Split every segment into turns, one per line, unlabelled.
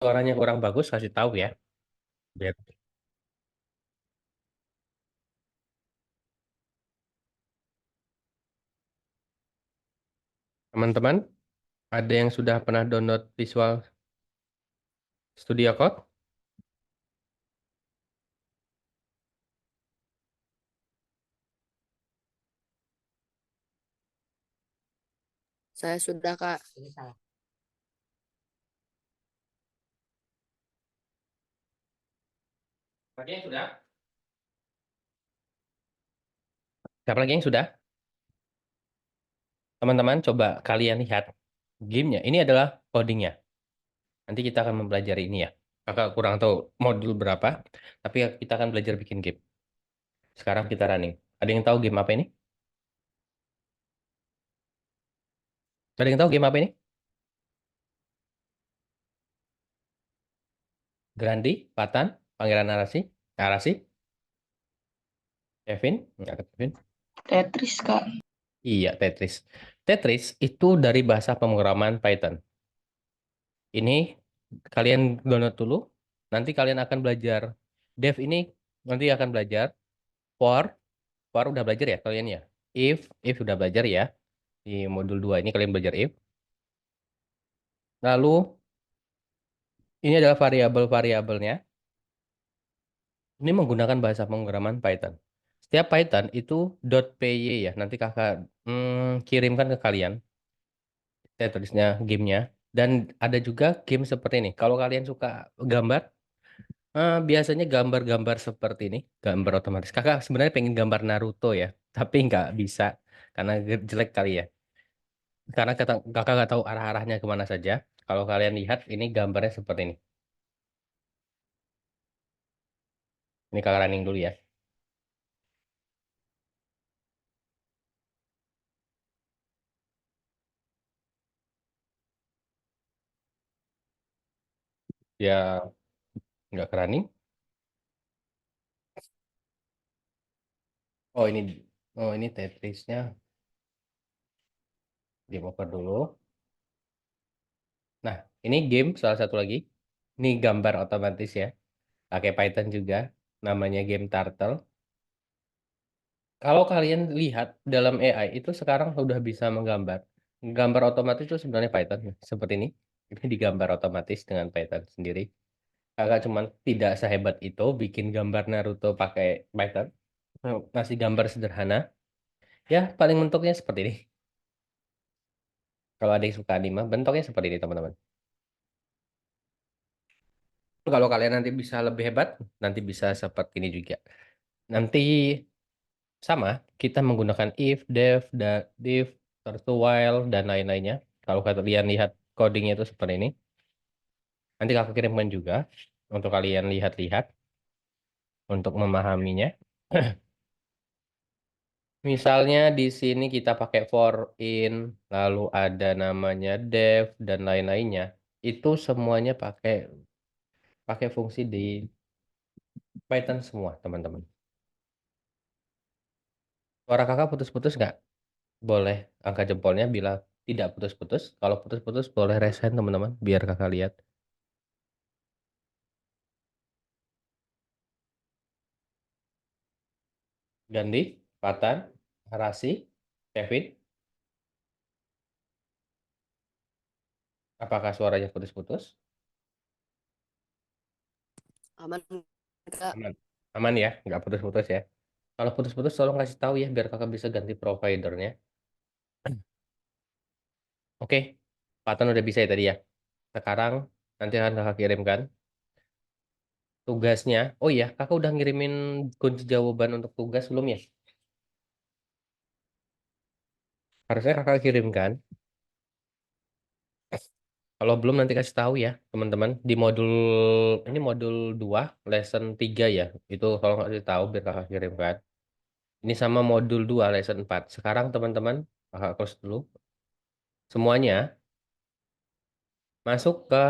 suaranya kurang bagus, kasih tahu ya. Biar teman-teman, ada yang sudah pernah download Visual Studio Code?
Saya sudah, Kak.
Ada yang sudah? Siapa lagi yang sudah? Teman-teman, coba kalian lihat gamenya. Ini adalah codingnya. Nanti kita akan mempelajari ini ya. Kakak kurang tahu modul berapa, tapi kita akan belajar bikin game. Sekarang kita running. Ada yang tahu game apa ini? Ada yang tahu game apa ini? Grandi, Patan, Pangeran Narasi, Narasi, Kevin, nggak ada Kevin.
Tetris, Kak.
Iya, Tetris. Tetris itu dari bahasa pemrograman Python. Ini kalian download dulu. Nanti kalian akan belajar. Dev ini nanti akan belajar for. For udah belajar ya kalian ya. If udah belajar ya. Di modul 2 ini kalian belajar if. Lalu ini adalah variabel-variabelnya. Ini menggunakan bahasa pemrograman Python. Setiap Python itu .py ya. Nanti kakak kirimkan ke kalian. Tetrisnya, gamenya. Dan ada juga game seperti ini. Kalau kalian suka gambar, biasanya gambar-gambar seperti ini, gambar otomatis. Kakak sebenarnya pengen gambar Naruto ya, tapi nggak bisa karena jelek kali ya. Karena kakak nggak tahu arah-arahnya kemana saja. Kalau kalian lihat, ini gambarnya seperti ini. Ini kakak running dulu ya. Ya nggak ke running. Oh ini, oh ini Tetrisnya. Game over dulu. Nah, ini game salah satu lagi. Ini gambar otomatis ya. Pakai Python juga. Namanya game Turtle. Kalau kalian lihat dalam AI itu sekarang sudah bisa menggambar. Gambar otomatis itu sebenarnya Python ya. Seperti ini. Ini digambar otomatis dengan Python sendiri. Kakak cuman tidak sehebat itu bikin gambar Naruto pakai Python. Masih gambar sederhana. Ya, paling bentuknya seperti ini. Kalau ada yang suka anime, bentuknya seperti ini, teman-teman. Kalau kalian nanti bisa lebih hebat, nanti bisa seperti ini juga. Nanti sama, kita menggunakan if, def, div, turtle while, dan lain-lainnya. Kalau kalian lihat codingnya itu seperti ini. Nanti kakak kirimkan juga untuk kalian lihat-lihat untuk memahaminya. Misalnya di sini kita pakai for in, lalu ada namanya def dan lain-lainnya. Itu semuanya pakai pakai fungsi di Python semua, teman-teman. Suara kakak putus-putus nggak? Boleh angkat jempolnya bila tidak putus-putus. Kalau putus-putus boleh resen, teman-teman, biar kakak lihat. Gandhi, Patan, Rasi, Kevin, apakah suaranya putus-putus?
Aman, Kak.
Aman. Aman ya, nggak putus-putus ya. Kalau putus-putus tolong kasih tahu ya biar kakak bisa ganti providernya. Oke, Patan udah bisa ya tadi ya. Sekarang nanti akan kakak kirimkan tugasnya. Oh iya, kakak udah ngirimin kunci jawaban untuk tugas belum ya? Harusnya kakak kirimkan. Kalau belum nanti kasih tahu ya, teman-teman. Di modul ini modul 2 lesson 3 ya. Itu kalau nggak kasih tahu biar kakak kirimkan. Ini sama modul 2 lesson 4. Sekarang teman-teman, kakak close dulu. Semuanya masuk ke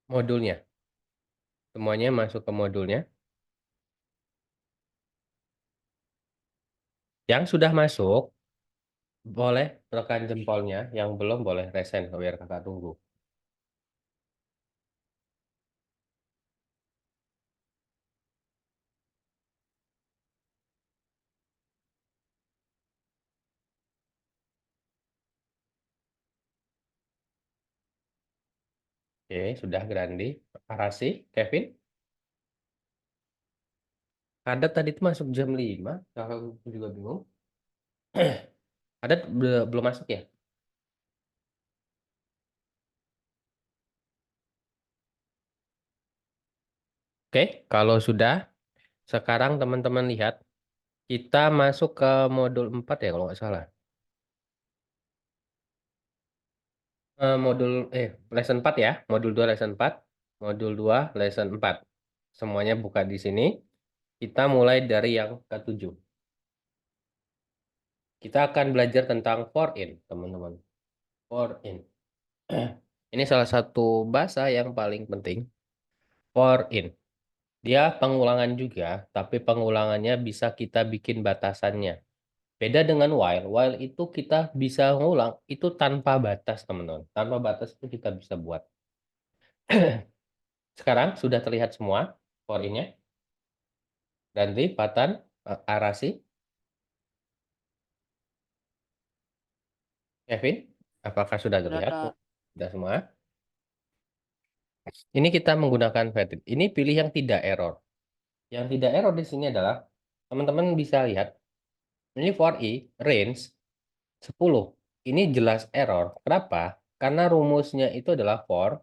modulnya. Semuanya masuk ke modulnya. Yang sudah masuk, boleh tekan jempolnya. Yang belum boleh resen biar kakak tunggu. Oke, sudah Grandi. Arasi, Kevin. Adat tadi itu masuk jam 5. Kalau aku juga bingung. Adat belum masuk ya? Oke, kalau sudah, sekarang teman-teman lihat, kita masuk ke modul 4 ya kalau nggak salah. Modul, lesson 4 ya. Modul 2 lesson 4. Modul 2 lesson 4. Semuanya buka di sini. Kita mulai dari yang ketujuh. Kita akan belajar tentang for in, teman-teman. For in. Ini salah satu bahasa yang paling penting. For in. Dia pengulangan juga, tapi pengulangannya bisa kita bikin batasannya. Beda dengan while. While itu kita bisa ngulang, itu tanpa batas, teman-teman. Tanpa batas itu kita bisa buat. Sekarang sudah terlihat semua for in-nya. Ganti, Patan, Arasi, Kevin. Apakah sudah
Udah
terlihat?
Kak.
Sudah semua. Ini kita menggunakan Fedit. Ini pilih yang tidak error. Yang tidak error di sini adalah, teman-teman bisa lihat, ini for i, range 10. Ini jelas error. Kenapa? Karena rumusnya itu adalah for,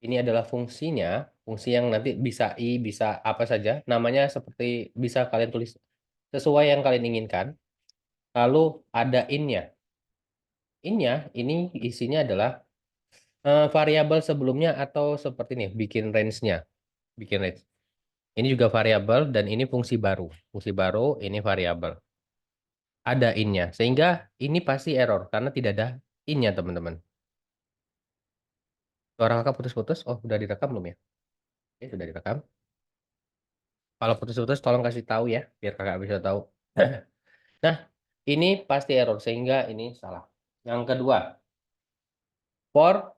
ini adalah fungsinya, fungsi yang nanti bisa i, bisa apa saja, namanya seperti bisa kalian tulis sesuai yang kalian inginkan. Lalu ada in-nya. In-nya ini isinya adalah variabel sebelumnya atau seperti ini, bikin range-nya, bikin range. Ini juga variabel dan ini fungsi baru. Fungsi baru, ini variabel. Ada in-nya. Sehingga ini pasti error karena tidak ada in-nya, teman-teman. Suara kakak putus-putus. Oh, udah direkam belum ya? Oke, sudah direkam. Kalau putus-putus tolong kasih tahu ya, biar kakak bisa tahu. Nah, ini pasti error sehingga ini salah. Yang kedua, for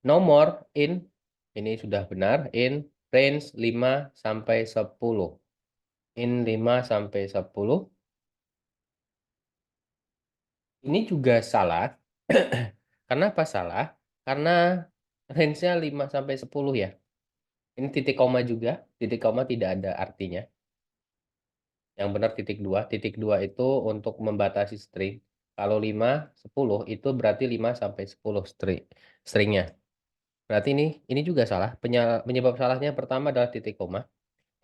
nomor in, ini sudah benar, in range 5 sampai 10. In 5 sampai 10. Ini juga salah. Kenapa salah? Karena range-nya 5 sampai 10 ya. Ini titik koma juga. Titik koma tidak ada artinya. Yang benar titik 2. Titik 2 itu untuk membatasi string. Kalau 5, 10 itu berarti 5 sampai 10 stringnya. Berarti ini juga salah. Penyebab salahnya pertama adalah titik koma.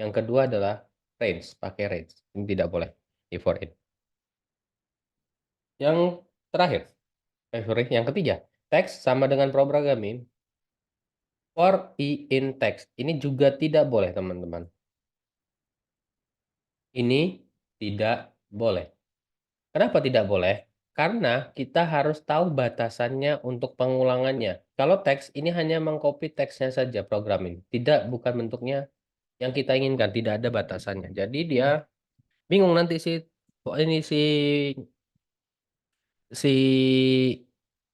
Yang kedua adalah range. Pakai range. Ini tidak boleh. Di for in. Yang terakhir. Sorry, yang ketiga. Teks sama dengan programming. For i in text. Ini juga tidak boleh, teman-teman. Ini tidak boleh. Kenapa tidak boleh? Karena kita harus tahu batasannya untuk pengulangannya. Kalau teks, ini hanya mengcopy teksnya saja programming. Tidak, bukan bentuknya yang kita inginkan. Tidak ada batasannya. Jadi dia bingung nanti ini si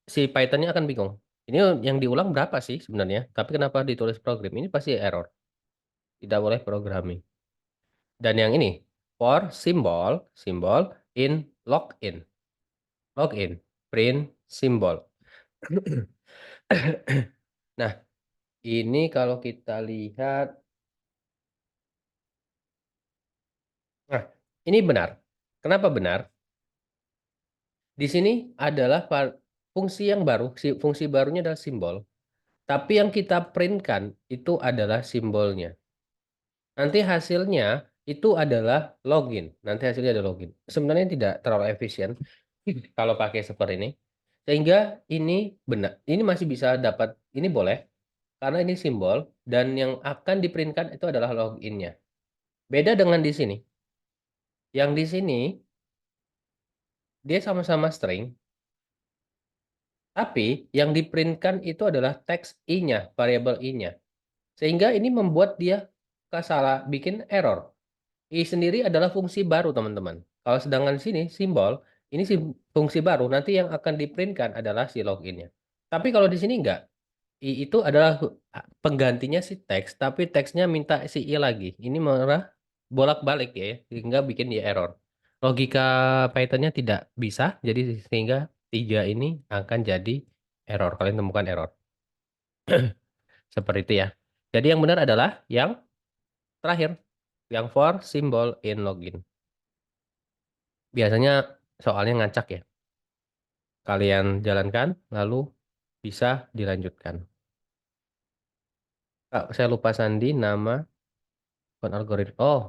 si Python-nya akan bingung. Ini yang diulang berapa sih sebenarnya? Tapi kenapa ditulis program? Ini pasti error. Tidak boleh programming. Dan yang ini, for simbol in login. Login, print simbol. Nah, ini kalau kita lihat, nah, ini benar. Kenapa benar? Di sini adalah fungsi yang baru, fungsi barunya adalah simbol. Tapi yang kita printkan itu adalah simbolnya. Nanti hasilnya itu adalah login. Nanti hasilnya ada login. Sebenarnya tidak terlalu efisien kalau pakai seperti ini. Sehingga ini benar. Ini masih bisa dapat, ini boleh. Karena ini simbol. Dan yang akan diprintkan itu adalah loginnya. Beda dengan di sini. Yang di sini, dia sama-sama string. Tapi yang diprintkan itu adalah teks i-nya, variabel i-nya. Sehingga ini membuat dia salah, bikin error. I sendiri adalah fungsi baru, teman-teman. Kalau sedangkan di sini, simbol, ini fungsi baru. Nanti yang akan diprintkan adalah si login-nya. Tapi kalau di sini enggak. I itu adalah penggantinya si teks, tapi teksnya minta si i lagi. Ini malah bolak-balik ya, sehingga bikin dia error. Logika Python-nya tidak bisa, jadi sehingga tiga ini akan jadi error. Kalian temukan error. Seperti itu ya. Jadi yang benar adalah yang terakhir, yang for symbol in login. Biasanya soalnya ngacak ya. Kalian jalankan, lalu bisa dilanjutkan. Kak, saya lupa sandi nama bukan algoritma. Oh,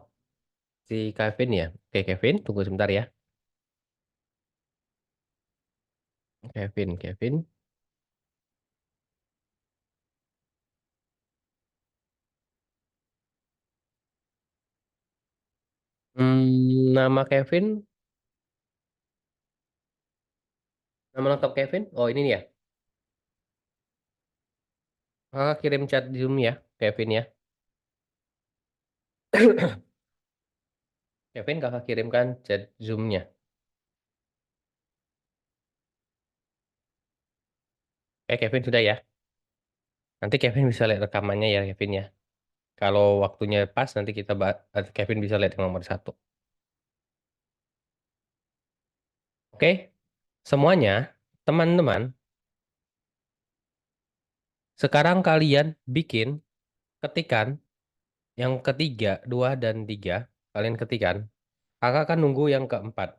si Kevin ya. Oke, Kevin, tunggu sebentar ya. Kevin. Nama Kevin, nama lengkap Kevin. Oh, ini nih ya. Kirim chat Zoom ya, Kevin ya. Kevin, kakak kirimkan chat Zoom-nya. Kevin sudah ya. Nanti Kevin bisa lihat rekamannya ya, Kevin ya. Kalau waktunya pas, nanti Kevin bisa lihat yang nomor satu. Oke, semuanya, teman-teman, sekarang kalian ketikan yang ketiga, dua dan tiga, kalian ketikan. Kakak akan nunggu yang keempat.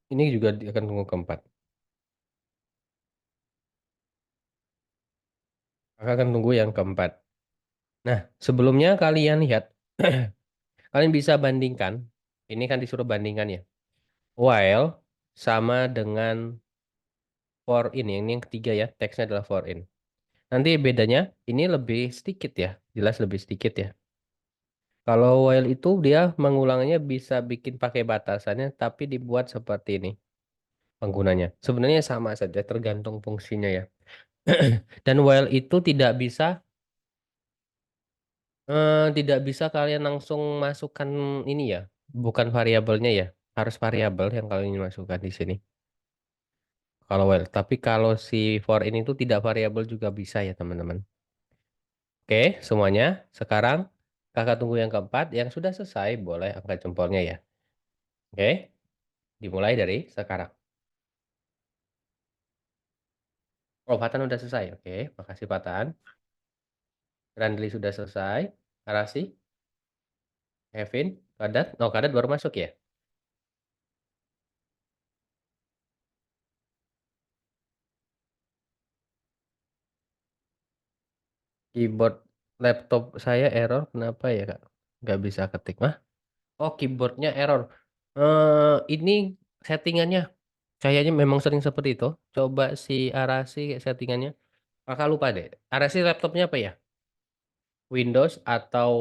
Ini juga akan nunggu keempat. Kakak akan tunggu yang keempat. Nah, sebelumnya kalian lihat, kalian bisa bandingkan. Ini kan disuruh bandingkan ya. While sama dengan for in. Ini yang ketiga ya. Teksnya adalah for in. Nanti bedanya ini lebih sedikit ya. Jelas lebih sedikit ya. Kalau while itu dia mengulangnya bisa bikin pakai batasannya, tapi dibuat seperti ini penggunanya. Sebenarnya sama saja tergantung fungsinya ya. Dan while itu tidak bisa kalian langsung masukkan ini ya, bukan variabelnya ya, harus variabel yang kalian masukkan di sini. Kalau while, tapi kalau si for ini itu tidak variabel juga bisa ya teman-teman. Oke, semuanya. Sekarang kakak tunggu yang keempat, yang sudah selesai boleh angkat jempolnya ya. Oke, dimulai dari sekarang. Oh, Fatan udah selesai. Oke, makasih Fatan. Randli sudah selesai. Arasi, Kevin, Kadat. Oh, Kadat baru masuk ya. Keyboard laptop saya error. Kenapa ya, Kak? Nggak bisa ketik. Mah? Oh, keyboardnya error. Ini settingannya kayaknya memang sering seperti itu. Coba si Arasi settingannya. Kakak lupa deh. Arasi laptopnya apa ya? Windows atau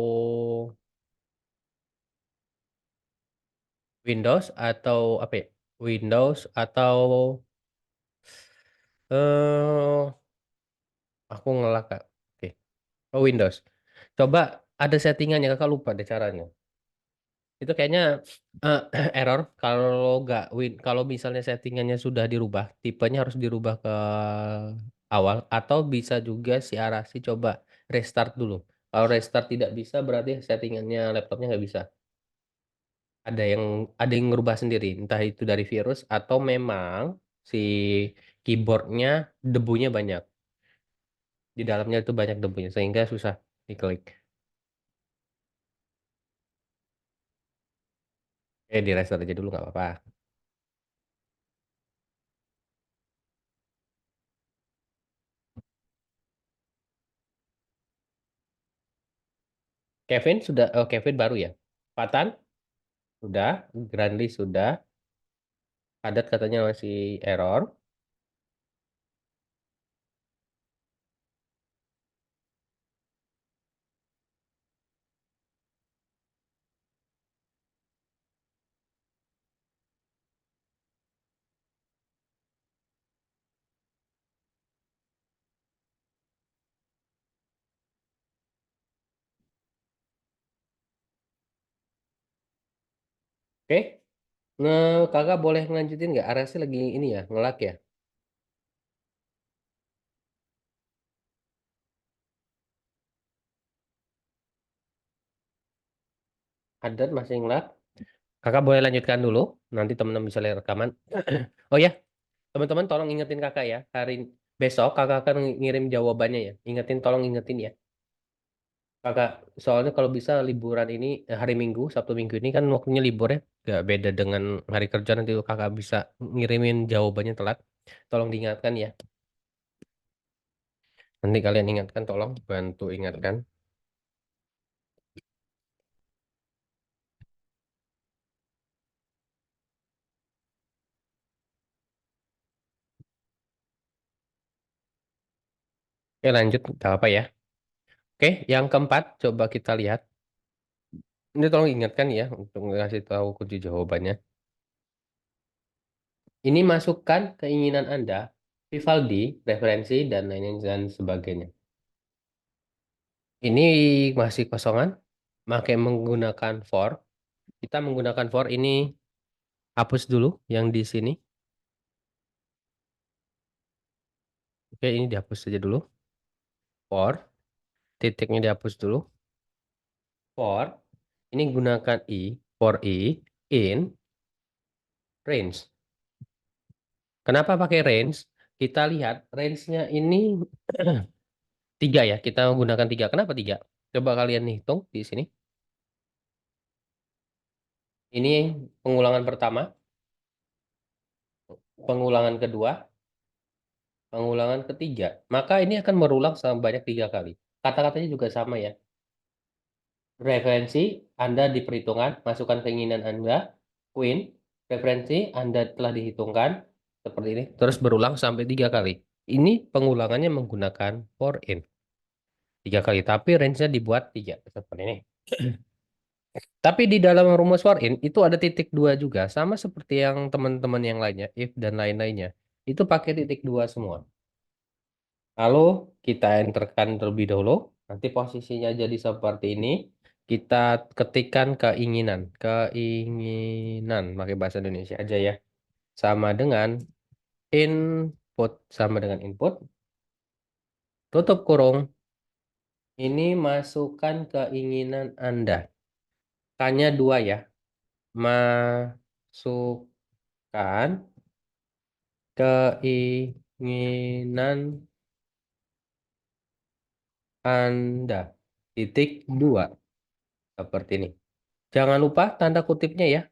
Windows atau apa ya? Windows atau eh aku ngelak, Kak. Oke. Oh, Windows. Coba ada settingannya kakak lupa deh caranya. Itu kayaknya eh, error kalau nggak kalau misalnya settingannya sudah dirubah, tipenya harus dirubah ke awal atau bisa juga si Arasi coba restart dulu. Kalau restart tidak bisa berarti settingannya laptopnya nggak bisa. Ada yang ngerubah sendiri, entah itu dari virus atau memang si keyboardnya debunya banyak. Di dalamnya itu banyak debunya sehingga susah diklik. Di restart aja dulu nggak apa-apa. Kevin baru ya. Patan sudah, Granly sudah, Padat katanya masih error. Oke, nah kakak boleh ngelanjutin nggak? Arasnya lagi ini ya, ngelak ya. Padat masih ngelak. Kakak boleh lanjutkan dulu. Nanti teman-teman bisa lihat rekaman. Oh ya, teman-teman tolong ingetin kakak ya. Besok kakak akan ngirim jawabannya ya. Ingetin, tolong ingetin ya. Kakak, soalnya kalau bisa liburan ini, hari Minggu, Sabtu Minggu ini kan waktunya libur ya. Gak beda dengan hari kerja nanti kakak bisa ngirimin jawabannya telat. Tolong diingatkan ya. Nanti kalian ingatkan, tolong bantu ingatkan. Oke lanjut, gak apa ya. Oke, yang keempat, coba kita lihat. Ini tolong ingatkan ya untuk ngasih tahu kunci jawabannya. Ini masukkan keinginan Anda, Vivaldi, referensi, dan lain-lain dan sebagainya. Ini masih kosongan, pakai menggunakan for. Kita menggunakan for ini hapus dulu yang di sini. Oke, ini dihapus saja dulu. For, titiknya dihapus dulu. For, ini gunakan i, for i, in, range. Kenapa pakai range? Kita lihat range-nya ini tiga ya. Kita menggunakan tiga. Kenapa tiga? Coba kalian hitung di sini. Ini pengulangan pertama, pengulangan kedua, pengulangan ketiga. Maka ini akan berulang sebanyak tiga kali. Kata-katanya juga sama ya. Referensi Anda di perhitungan, masukkan keinginan Anda, Queen, referensi Anda telah dihitungkan, seperti ini, terus berulang sampai tiga kali. Ini pengulangannya menggunakan for in, tiga kali, tapi range-nya dibuat tiga, seperti ini. Tapi di dalam rumus for in, itu ada titik dua juga, sama seperti yang teman-teman yang lainnya, if dan lain-lainnya. Itu pakai titik dua semua. Lalu kita enterkan terlebih dahulu. Nanti posisinya jadi seperti ini. Kita ketikkan keinginan. Keinginan. Pakai bahasa Indonesia aja ya. Sama dengan input. Sama dengan input. Tutup kurung. Ini masukkan keinginan Anda. Tanya dua ya. Masukkan keinginan Anda. Titik dua. Seperti ini. Jangan lupa tanda kutipnya ya.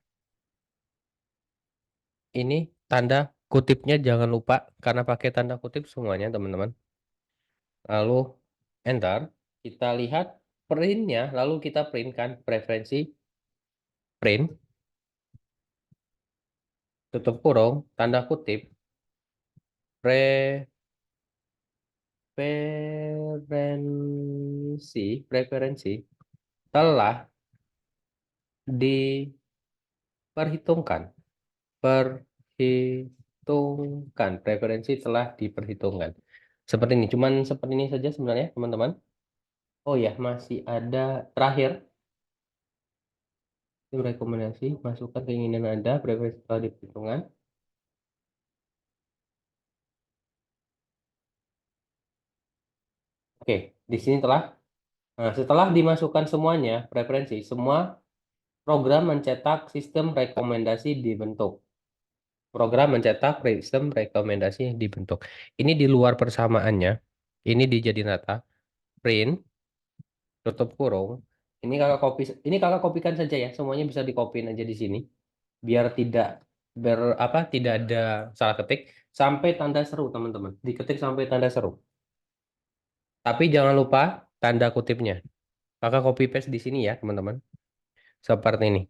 Ini tanda kutipnya jangan lupa karena pakai tanda kutip semuanya teman-teman. Lalu enter. Kita lihat printnya. Lalu kita printkan preferensi print. Tutup kurung. Tanda kutip. Preferensi telah diperhitungkan. Perhitungkan. Preferensi telah diperhitungkan. Seperti ini. Cuman seperti ini saja sebenarnya teman-teman. Oh ya, masih ada terakhir. Tim rekomendasi, masukkan keinginan Anda, preferensi setelah diperhitungkan. Oke, di sini setelah dimasukkan semuanya, preferensi, semua program mencetak sistem rekomendasi dibentuk. Program mencetak sistem rekomendasi dibentuk. Ini di luar persamaannya, ini dijadiin rata, print, tutup kurung. Ini kakak kopikan saja ya, semuanya bisa dikopiin aja di sini, biar tidak ada salah ketik sampai tanda seru teman-teman. Diketik sampai tanda seru. Tapi jangan lupa tanda kutipnya. Kakak copy paste di sini ya, teman-teman. Seperti ini.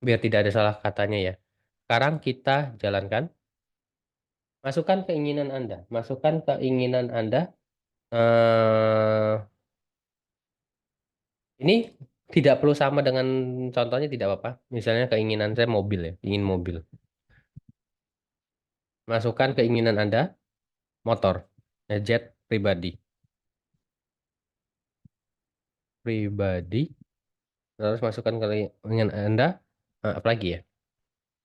Biar tidak ada salah katanya ya. Sekarang kita jalankan. Masukkan keinginan Anda. Masukkan keinginan Anda. Ini tidak perlu sama dengan contohnya, tidak apa-apa. Misalnya keinginan saya mobil ya, ingin mobil. Masukkan keinginan Anda, motor. Jet pribadi. Pribadi. Terus masukkan keinginan Anda, apa lagi ya?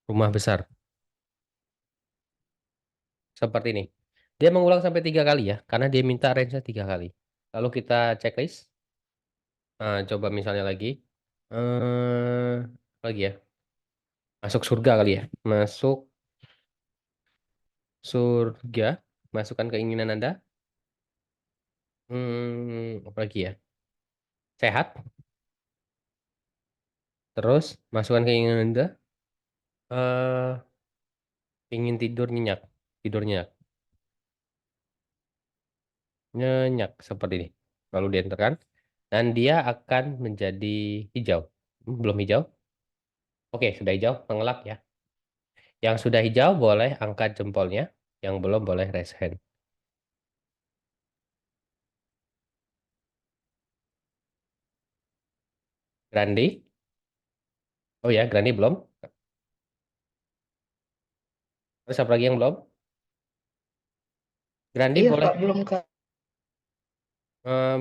Rumah besar. Seperti ini. Dia mengulang sampai tiga kali ya, karena dia minta range-nya tiga kali. Lalu kita checklist. Coba misalnya lagi. Apa lagi ya? Masuk surga kali ya. Masuk surga. Masukkan keinginan Anda. Apa lagi ya? Sehat. Terus masukkan keinginan Anda. eh Ingin tidur nyenyak. Tidur nyenyak. Nyenyak seperti ini. Lalu dienterkan. Dan dia akan menjadi hijau. Belum hijau? Oke, sudah hijau. Mengelap ya. Yang sudah hijau boleh angkat jempolnya. Yang belum boleh raise hand. Grandi. Oh ya, Grandi belum. Terus apa lagi yang belum? Grandi
Iya
boleh
Kak, belum Kak.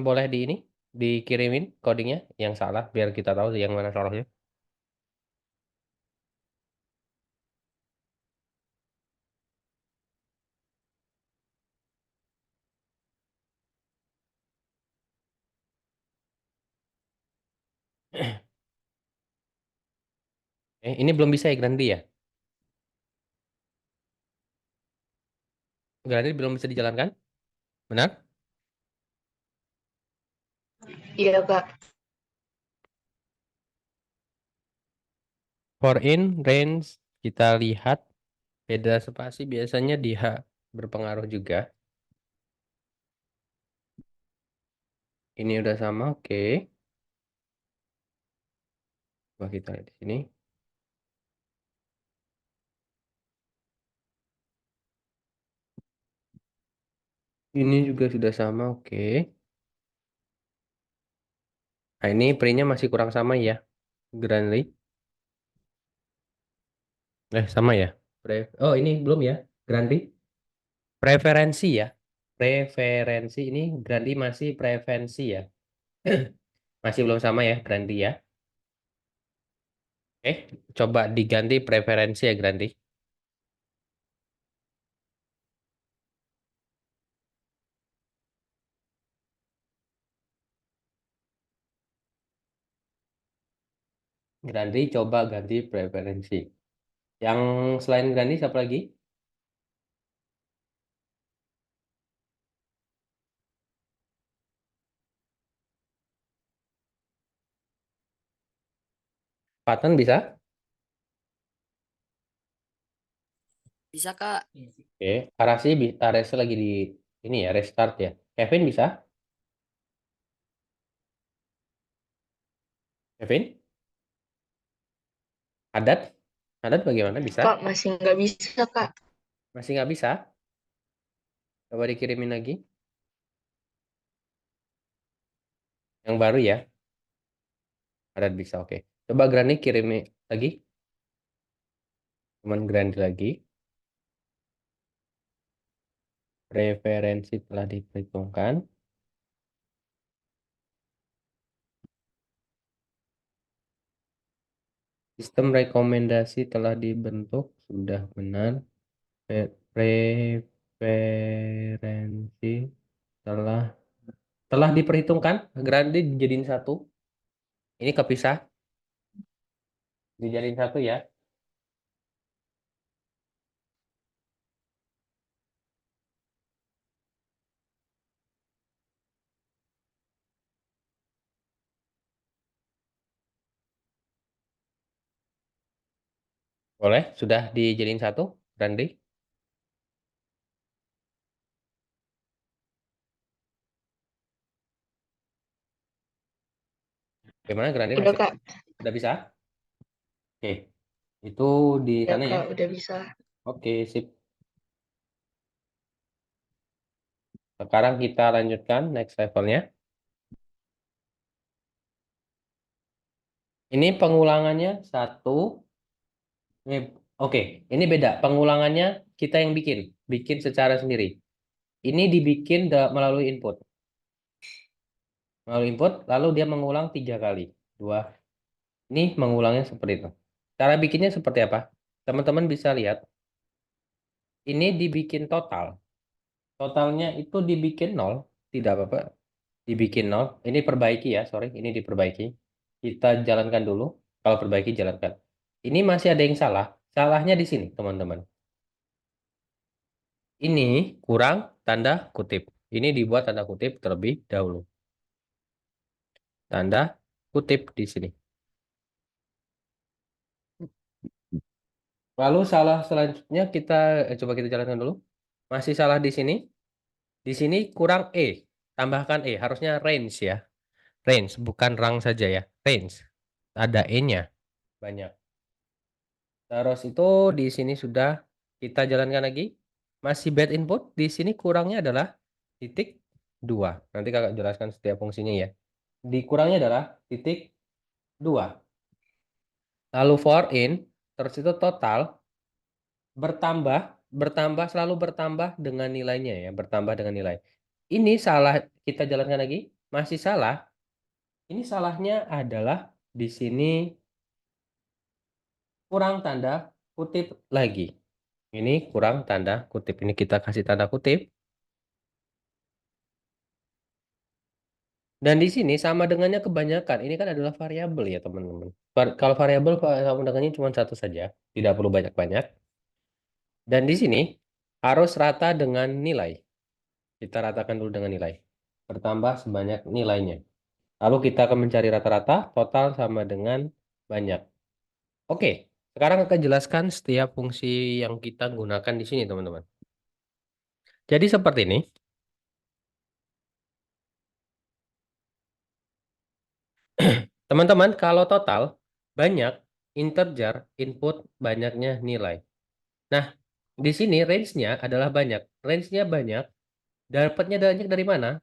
boleh di ini dikirimin codingnya yang salah biar kita tahu yang mana salahnya. Ini belum bisa ya Grandi ya? Grandi belum bisa dijalankan? Benar?
Iya Kak.
For in range kita lihat beda spasi biasanya di H berpengaruh juga. Ini udah sama, oke. Coba kita lihat di sini. Ini juga sudah sama, oke. Nah, ini pre-nya masih kurang sama ya, Granley. Sama ya. Oh, ini belum ya, Granley. Preferensi ya. Preferensi ini Grandi masih preferensi ya. Masih belum sama ya Grandi ya. Coba diganti preferensi ya Grandi. Grandi coba ganti preferensi. Yang selain Grandi siapa lagi? Patton bisa?
Bisa Kak.
Oke. Arasi lagi di ini ya restart ya. Kevin bisa? Kevin? Haddad? Haddad bagaimana bisa?
Kak, masih nggak bisa Kak.
Masih nggak bisa? Coba dikirimin lagi. Yang baru ya. Haddad bisa, oke. Coba Grandi kirimin lagi. Cuman Grandi lagi. Preferensi telah diperhitungkan. Sistem rekomendasi telah dibentuk. Sudah benar. Preferensi telah telah diperhitungkan. Grandi dijadiin satu. Ini kepisah. Dijadiin satu ya. Boleh? Sudah dijadiin satu. Grandi. Gimana Grandi
Udah
masih?
Kak.
Sudah bisa? Oke. Itu di
Ya
sana ya.
Kak, udah bisa.
Oke, sip. Sekarang kita lanjutkan next levelnya. Ini pengulangannya satu. Oke, ini beda. Pengulangannya kita yang bikin secara sendiri. Ini dibikin melalui input, lalu dia mengulang 3 kali. Dua, ini mengulangnya seperti itu. Cara bikinnya seperti apa? Teman-teman bisa lihat. Ini dibikin total. Totalnya itu dibikin nol, tidak apa-apa. Dibikin nol. Ini perbaiki ya, sorry, ini diperbaiki. Kita jalankan dulu. Kalau perbaiki jalankan. Ini masih ada yang salah. Salahnya di sini, teman-teman. Ini kurang tanda kutip. Ini dibuat tanda kutip terlebih dahulu. Tanda kutip di sini. Lalu salah selanjutnya kita coba kita jalankan dulu. Masih salah di sini. Di sini kurang E. Tambahkan E. Harusnya range ya. Range, bukan rang saja ya. Range. Ada E-nya. Banyak. Terus itu di sini sudah kita jalankan lagi. Masih bad input. Di sini kurangnya adalah titik 2. Nanti kakak jelaskan setiap fungsinya ya. Dikurangnya adalah titik 2. Lalu for in, terus itu total bertambah, bertambah selalu bertambah dengan nilainya ya, bertambah dengan nilai. Ini salah, kita jalankan lagi, masih salah. Ini salahnya adalah di sini kurang tanda kutip lagi. Ini kurang tanda kutip. Ini kita kasih tanda kutip. Dan di sini sama dengannya kebanyakan. Ini kan adalah variabel ya teman-teman. Kalau variabel sama dengannya cuma satu saja, tidak perlu banyak-banyak. Dan di sini harus rata dengan nilai. Kita ratakan dulu dengan nilai. Bertambah sebanyak nilainya. Lalu kita akan mencari rata-rata, total sama dengan banyak. Oke, sekarang akan jelaskan setiap fungsi yang kita gunakan di sini, teman-teman. Jadi seperti ini. Teman-teman, kalau total, banyak, integer, input, banyaknya nilai. Nah, di sini range-nya adalah banyak. Range-nya banyak, dapatnya banyak dari mana?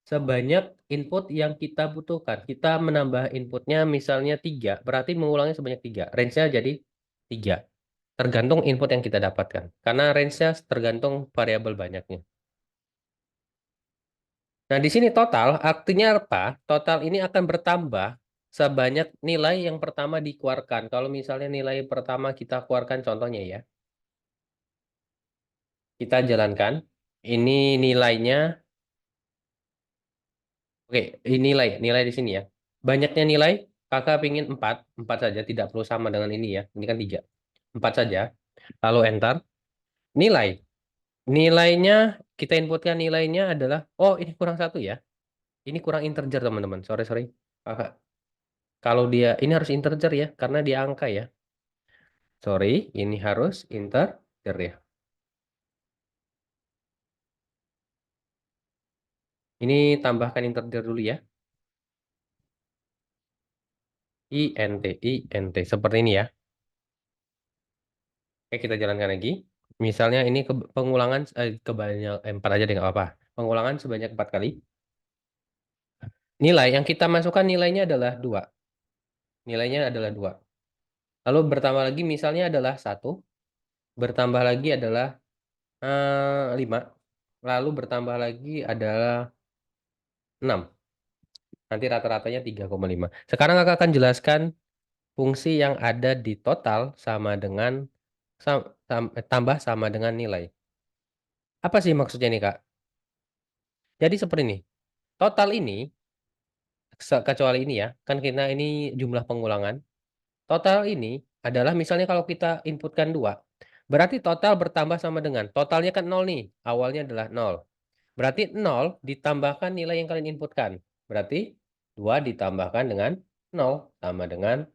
Sebanyak input yang kita butuhkan. Kita menambah inputnya misalnya 3, berarti mengulangnya sebanyak 3. Range-nya jadi 3. Tergantung input yang kita dapatkan. Karena range-nya tergantung variabel banyaknya. Nah, di sini total, artinya apa? Total ini akan bertambah sebanyak nilai yang pertama dikeluarkan. Kalau misalnya nilai pertama kita keluarkan contohnya ya. Kita jalankan. Ini nilainya, oke, ini nilai di sini ya. Banyaknya nilai, kakak pingin 4, 4 saja, tidak perlu sama dengan ini ya. Ini kan 3. 4 saja. Lalu enter. Nilai. Nilainya, kita inputkan nilainya adalah, oh ini kurang satu ya. Ini kurang integer teman-teman. Sorry, sorry. Kakak. Kalau dia, ini harus integer ya, karena dia angka ya. Sorry, ini harus integer ya. Ini tambahkan integer dulu ya. int, seperti ini ya. Oke, kita jalankan lagi. Misalnya ini pengulangan kebanyak 4 aja deh nggak apa-apa. Pengulangan sebanyak 4 kali. Nilai yang kita masukkan nilainya adalah 2. Nilainya adalah 2. Lalu bertambah lagi misalnya adalah 1. Bertambah lagi adalah 5. Lalu bertambah lagi adalah 6. Nanti rata-ratanya 3,5. Sekarang aku akan jelaskan fungsi yang ada di total sama dengan tambah sama dengan nilai. Apa sih maksudnya nih, Kak? Jadi seperti ini. Total ini, kecuali ini ya, kan kita ini jumlah pengulangan. Total ini adalah misalnya kalau kita inputkan 2, berarti total bertambah sama dengan, totalnya kan 0 nih, awalnya adalah 0. Berarti 0 ditambahkan nilai yang kalian inputkan. Berarti 2 ditambahkan dengan 0 sama dengan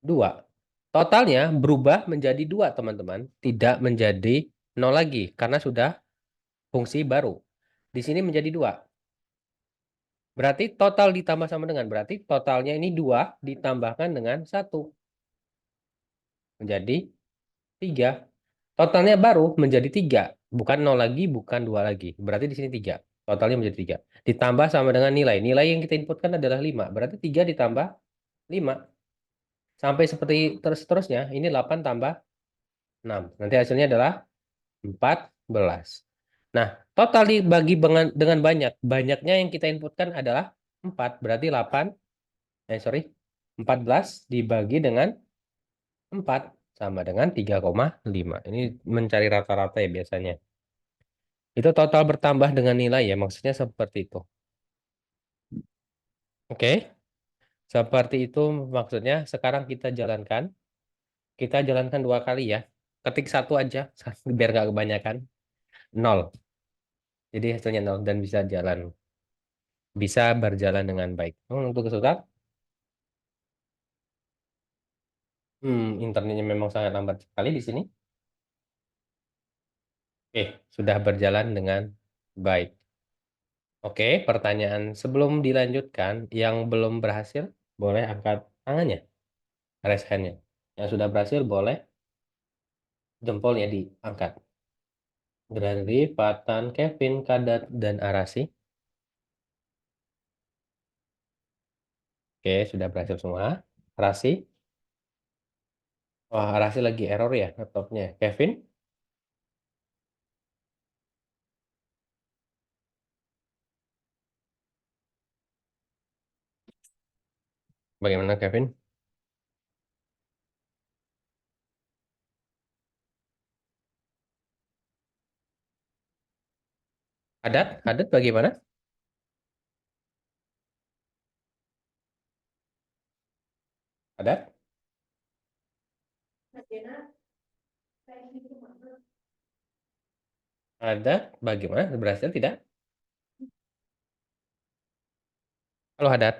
2. Totalnya berubah menjadi 2 teman-teman. Tidak menjadi 0 lagi, karena sudah fungsi baru. Di sini menjadi 2. Berarti total ditambah sama dengan, berarti totalnya ini 2 ditambahkan dengan 1. Menjadi 3. Totalnya baru menjadi 3. Bukan 0 lagi, bukan 2 lagi. Berarti di sini 3. Totalnya menjadi 3. Ditambah sama dengan nilai. Nilai yang kita inputkan adalah 5. Berarti 3 ditambah 5. Sampai seperti terus-terusnya. Ini 8 tambah 6. Nanti hasilnya adalah 14. Nah, total dibagi dengan banyak. Banyaknya yang kita inputkan adalah 4. Berarti 8. 14 dibagi dengan 4 sama dengan 3,5. Ini mencari rata-rata ya biasanya. Itu total bertambah dengan nilai ya, maksudnya seperti itu. Oke, seperti itu maksudnya. Sekarang kita jalankan. Kita jalankan 2 kali ya. Ketik satu aja, biar nggak kebanyakan. Nol. Jadi hasilnya nol dan bisa jalan. Bisa berjalan dengan baik. Untuk kesulitan, internetnya memang sangat lambat sekali di sini. Oke, sudah berjalan dengan baik. Oke, pertanyaan sebelum dilanjutkan, yang belum berhasil boleh angkat tangannya, raise hand-nya. Yang sudah berhasil boleh jempolnya diangkat. Grandri, Fatan, Kevin, Kadat, dan Arasi. Oke, sudah berhasil semua. Arasi. Wah, Arasi lagi error ya laptopnya. Kevin, bagaimana Kevin? Adat bagaimana? Adat, Adat bagaimana? Berhasil tidak? Halo Adat.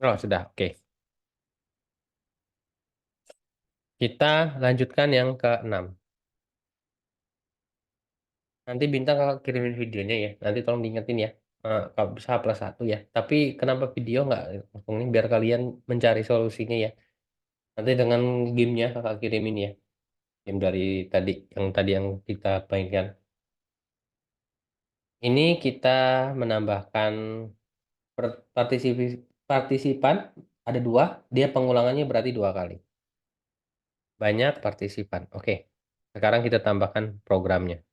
Oh, sudah. Oke. Kita lanjutkan yang ke-6. Nanti Bintang kakak kirimin videonya ya. Nanti tolong diingetin ya. Kalau bisa plus satu ya. Tapi kenapa video nggak langsung ini biar kalian mencari solusinya ya. Nanti dengan gamenya kakak kirimin ya. Game dari tadi yang kita mainkan. Ini kita menambahkan partisipan ada dua. Dia pengulangannya berarti dua kali. Banyak partisipan. Oke. Sekarang kita tambahkan programnya.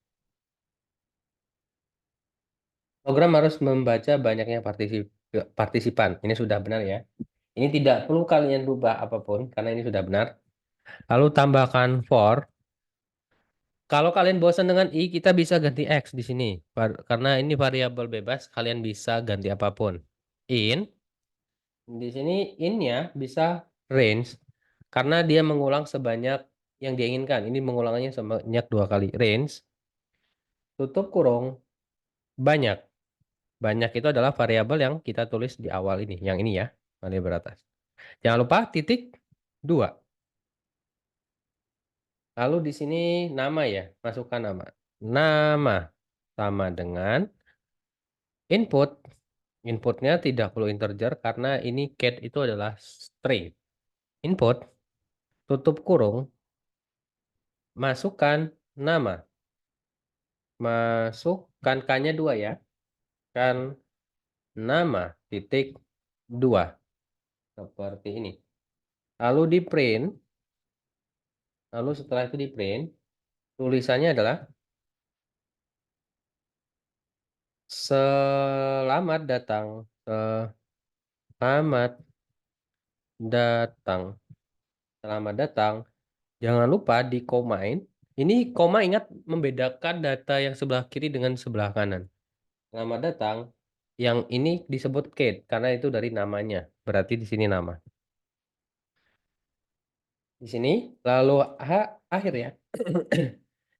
Program harus membaca banyaknya partisipan. Ini sudah benar ya. Ini tidak perlu kalian rubah apapun karena ini sudah benar. Lalu tambahkan for. Kalau kalian bosan dengan i, kita bisa ganti x di sini. Karena ini variabel bebas, kalian bisa ganti apapun. In, di sini in-nya bisa range karena dia mengulang sebanyak yang dia inginkan. Ini mengulangannya sebanyak dua kali. Range, tutup kurung, banyak. Banyak itu adalah variabel yang kita tulis di awal ini. Yang ini ya, variabel atas. Jangan lupa titik dua. Lalu di sini nama ya, masukkan nama. Nama sama dengan input. Inputnya tidak perlu integer karena ini cat itu adalah string. Input, tutup kurung, masukkan nama. Masukkan K-nya dua ya. Kan nama titik dua. Seperti ini. Lalu di print. Lalu setelah itu di print. Tulisannya adalah selamat datang. Selamat datang. Selamat datang. Jangan lupa di komain. Ini koma ingat membedakan data yang sebelah kiri dengan sebelah kanan. Selamat datang. Yang ini disebut Kate karena itu dari namanya. Berarti di sini nama. Di sini lalu akhir ya.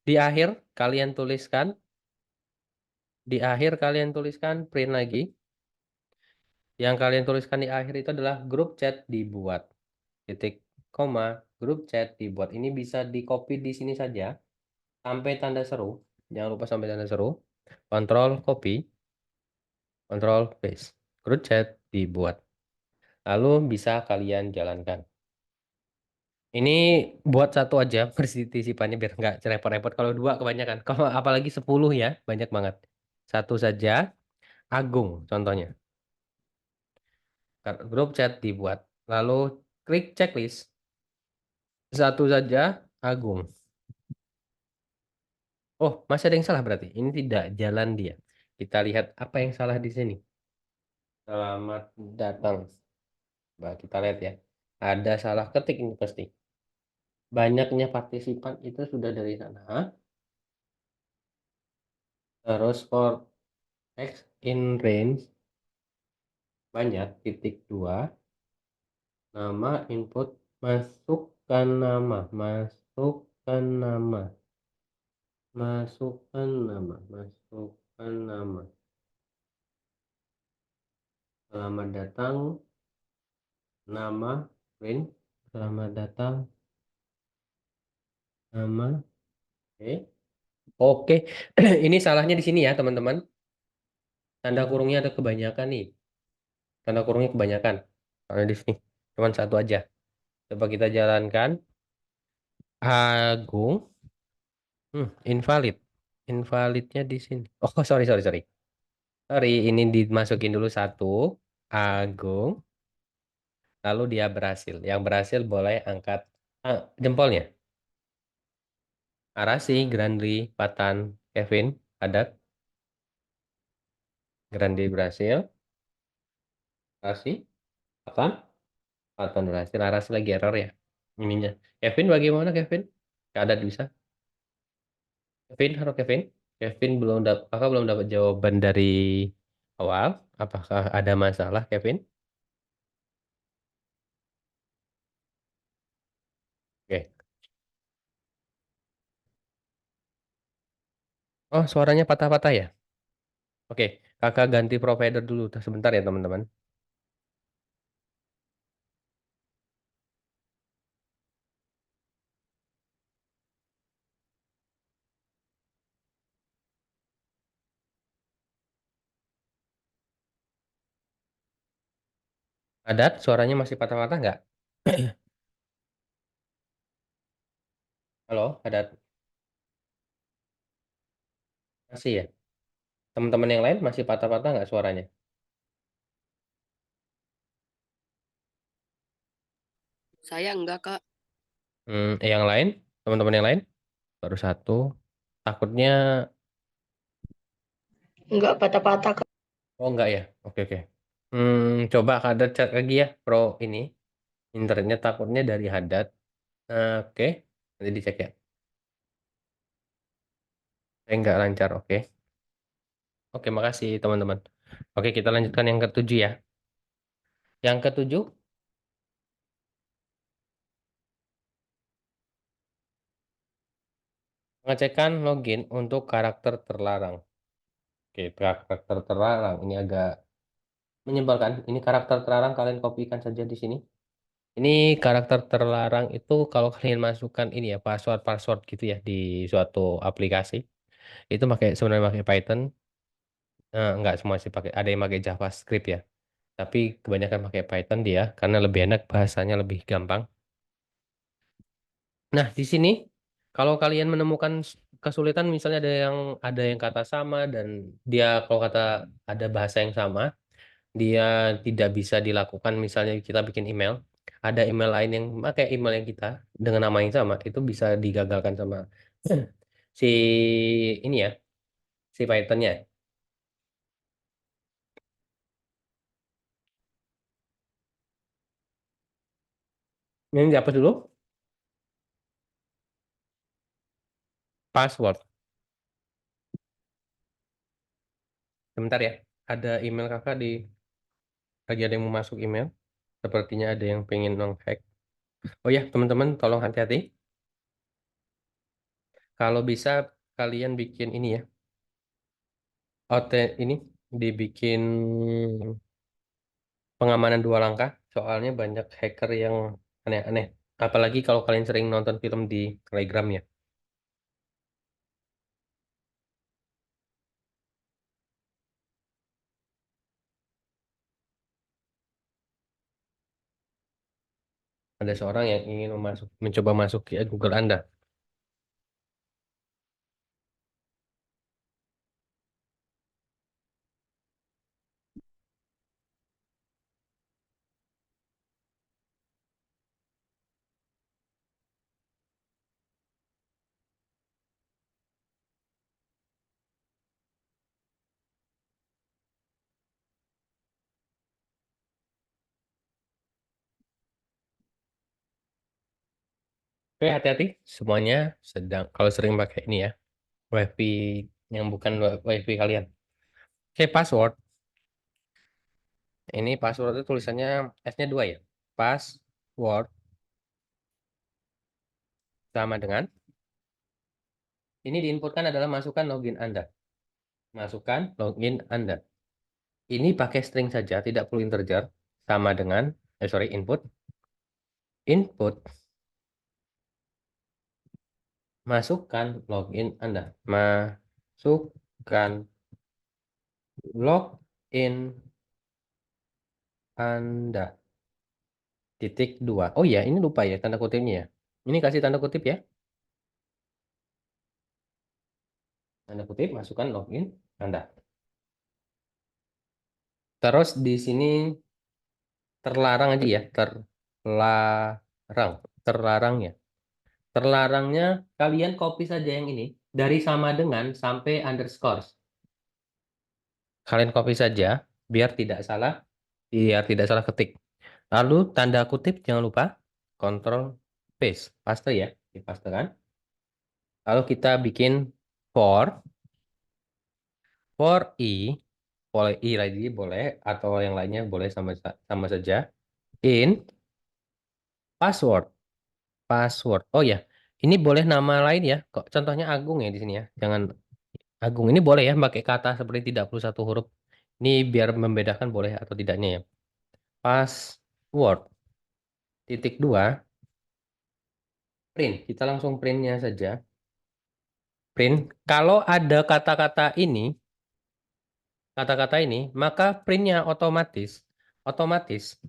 Di akhir kalian tuliskan print lagi. Yang kalian tuliskan di akhir itu adalah grup chat dibuat. Titik koma grup chat dibuat. Ini bisa di copy di sini saja sampai tanda seru. Jangan lupa sampai tanda seru. Kontrol copy, kontrol paste. Grup chat dibuat. Lalu bisa kalian jalankan. Ini buat satu aja partisipannya biar nggak repot-repot. Kalau dua kebanyakan. Kalau apalagi 10 ya banyak banget. Satu saja. Agung contohnya. Grup chat dibuat. Lalu klik checklist. Satu saja Agung. Oh, masih ada yang salah berarti. Ini tidak jalan dia. Kita lihat apa yang salah di sini. Selamat datang. Coba kita lihat ya. Ada salah ketik ini pasti. Banyaknya partisipan itu sudah dari sana. Terus for X in range banyak titik dua. Nama input, masukkan nama, masukkan nama, masukkan nama, masukkan nama. Selamat datang, nama, print. Selamat datang, nama. Oke. Oke. Ini salahnya di sini ya, teman-teman. Tanda kurungnya ada kebanyakan nih. Tanda kurungnya kebanyakan. Karena di sini cuma satu aja. Coba kita jalankan. Agung. Invalid. Invalidnya di sini. Oh, sorry, sorry, sorry. Sorry, ini dimasukin dulu satu. Agung. Lalu dia berhasil. Yang berhasil boleh angkat jempolnya. Arasi, Grandri, Patan, Kevin, Adat. Grandi berhasil. Arasi, Patan. Patan berhasil. Arasi lagi error ya. Ininya. Kevin bagaimana, Kevin? Adat bisa. Kevin, halo Kevin. Kevin belum dapat, kakak belum dapat jawaban dari awal. Apakah ada masalah, Kevin? Oke. Oh, suaranya patah-patah ya? Oke, kakak ganti provider dulu. Sebentar ya, teman-teman. Adat, suaranya masih patah-patah nggak? Halo, Adat. Masih ya? Teman-teman yang lain masih patah-patah nggak suaranya?
Saya enggak, Kak.
Yang lain? Teman-teman yang lain? Baru satu. Takutnya,
Enggak patah-patah, Kak.
oh nggak ya? Oke, oke. Coba Haddad cek lagi ya, Pro ini. Internetnya takutnya dari Haddad. Oke, nanti dicek ya. Nggak lancar, oke. Oke, makasih teman-teman. Oke, kita lanjutkan yang ketujuh ya. Yang ketujuh, pengecekan login untuk karakter terlarang. Oke, karakter terlarang. Ini agak menyebalkan. Ini karakter terlarang, kalian kopikan saja di sini. Ini karakter terlarang itu kalau kalian masukkan ini ya, password-password gitu ya di suatu aplikasi. Itu sebenarnya pakai Python. Enggak semua sih pakai, ada yang pakai JavaScript ya. Tapi kebanyakan pakai Python dia karena lebih enak, bahasanya lebih gampang. Nah, di sini kalau kalian menemukan kesulitan, misalnya ada yang kata sama dan dia kalau kata ada bahasa yang sama, dia tidak bisa dilakukan. Misalnya kita bikin email, ada email lain yang pakai email yang kita dengan nama yang sama, itu bisa digagalkan sama si ini ya, si Pythonnya. Ini dihapus dulu, password. Sebentar ya, ada email kakak lagi ada yang mau masuk email. Sepertinya ada yang pengen hack. Oh ya, teman-teman, tolong hati-hati. Kalau bisa kalian bikin ini ya, ini dibikin pengamanan dua langkah. Soalnya banyak hacker yang aneh-aneh. Apalagi kalau kalian sering nonton film di Telegram ya. Ada seorang yang ingin mencoba masuk ke Google Anda. Oke, hati-hati. Semuanya sedang kalau sering pakai ini ya, WiFi yang bukan WiFi kalian. Oke, password. Ini password itu tulisannya S-nya dua ya. Pas. password sama dengan ini diinputkan adalah masukan login Anda. Masukkan login Anda. Ini pakai string saja, tidak perlu integer. Sama dengan, input. Input, masukkan login Anda. Masukkan login Anda. Titik 2. Oh ya, ini lupa ya tanda kutipnya ya. Ini kasih tanda kutip ya. Tanda kutip, masukkan login Anda. Terus di sini terlarang aja ya. Terlarang. Terlarang ya. Terlarangnya kalian copy saja yang ini. Dari sama dengan sampai underscore. Kalian copy saja biar tidak salah. Biar tidak salah ketik. Lalu tanda kutip jangan lupa. Control paste. Paste ya. Dipastekan. Lalu kita bikin for. For i. Boleh i lagi boleh. Atau yang lainnya boleh sama saja. In password. Password. Oh ya. Ini boleh nama lain ya. Kok contohnya Agung ya di sini ya. Jangan Agung ini boleh ya pakai kata seperti tidak perlu satu huruf. Ini biar membedakan boleh atau tidaknya ya. Password. Titik dua. Print. Kita langsung printnya saja. Print. Kalau ada kata-kata ini, maka printnya otomatis. Otomatis.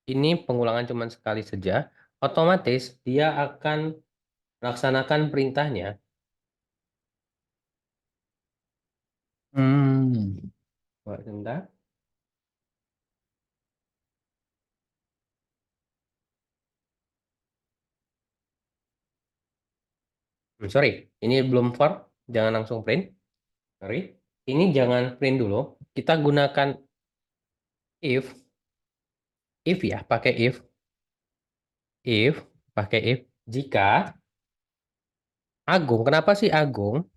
Ini pengulangan cuma sekali saja. Otomatis dia akan laksanakan perintahnya. Sebentar. Sorry, ini belum for. Jangan langsung print. Sorry. Ini jangan print dulu. Kita gunakan if. If ya, pakai if. If, pakai if. Jika Agung, kenapa sih Agung?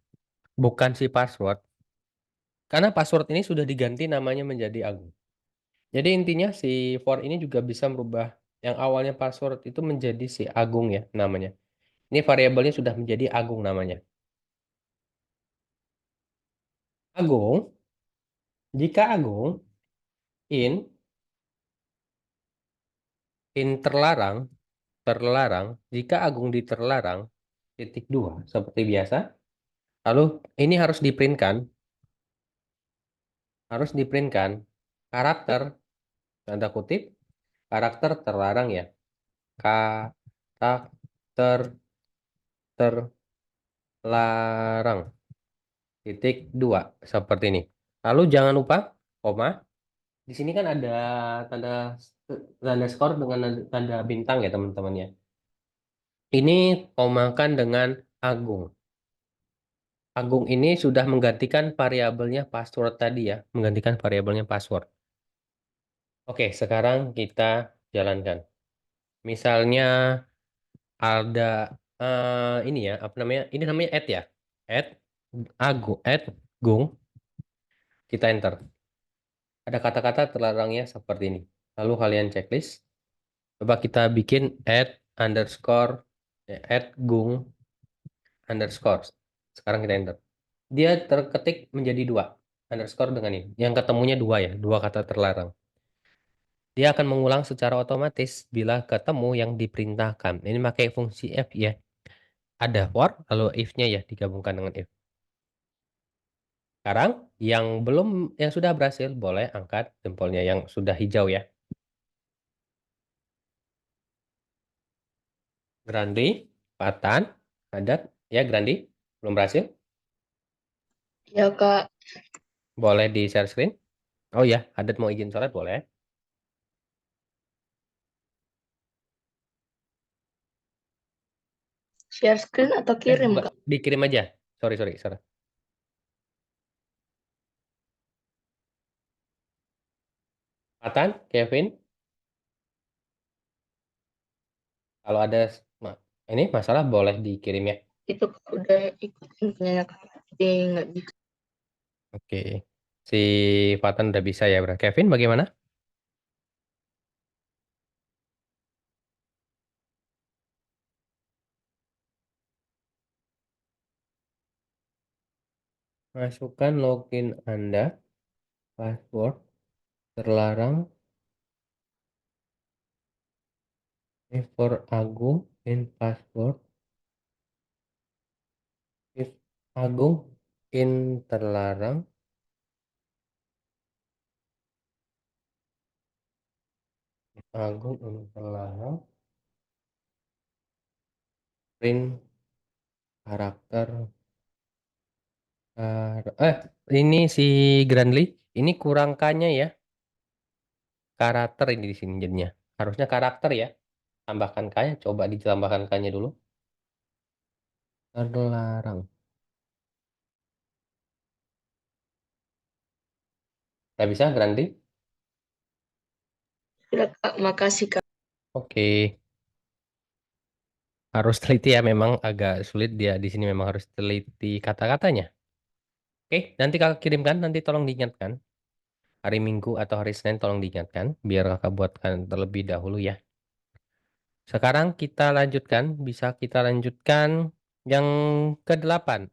Bukan si password. Karena password ini sudah diganti namanya menjadi Agung. Jadi intinya si for ini juga bisa merubah yang awalnya password itu menjadi si Agung ya namanya. Ini variabelnya sudah menjadi Agung namanya. Agung, jika Agung in terlarang, terlarang, jika Agung diterlarang, titik dua seperti biasa. Lalu ini harus diprintkan karakter tanda kutip karakter terlarang ya. Karakter terlarang. Titik dua seperti ini. Lalu jangan lupa koma. Di sini kan ada tanda tanda skor dengan tanda bintang ya teman-teman ya. Ini komakan dengan Agung. Agung ini sudah menggantikan variabelnya password tadi ya, menggantikan variabelnya password. Oke, sekarang kita jalankan. Misalnya ada ini ya, apa namanya? Ini namanya add ya. Add Gung, kita enter. Ada kata-kata terlarangnya seperti ini. Lalu kalian checklist. Coba kita bikin add gung underscore. Sekarang kita enter. Dia terketik menjadi dua underscore dengan ini. Yang ketemunya dua ya, dua kata terlarang. Dia akan mengulang secara otomatis bila ketemu yang diperintahkan. Ini pakai fungsi if ya. Ada for, lalu if-nya ya digabungkan dengan if. Sekarang yang sudah berhasil boleh angkat jempolnya yang sudah hijau ya. Grandi, Patan, Adat, ya Grandi, belum berhasil.
Ya, Kak.
Boleh di share screen. Oh ya, Adat mau izin sholat boleh.
Share screen atau kirim,
Bukan,
Kak?
dikirim aja. Sorry, sorry, sorry. Patan, Kevin, kalau ada ini masalah boleh dikirim ya.
Itu Kak, udah ikut punya Kak. Jadi nggak bisa.
Oke. Si Patan udah bisa ya, bro. Kevin bagaimana? Masukkan login Anda, password terlarang, for Agung, in password, if Agung, in terlarang, Agung, in terlarang, print karakter, ini si Granly, ini kurang K-nya ya, karakter ini di sini jadinya. Harusnya karakter ya. Tambahkan K-nya, coba ditambahkan K-nya dulu. Terlarang. Nggak bisa, Granly?
Sudah Kak, makasih Kak.
Oke. Harus teliti ya, memang agak sulit dia di sini memang harus teliti kata-katanya. Oke, nanti kakak kirimkan, nanti tolong diingatkan. Hari Minggu atau hari Senin tolong diingatkan, biar kakak buatkan terlebih dahulu ya. Sekarang kita lanjutkan, bisa kita lanjutkan yang ke-8.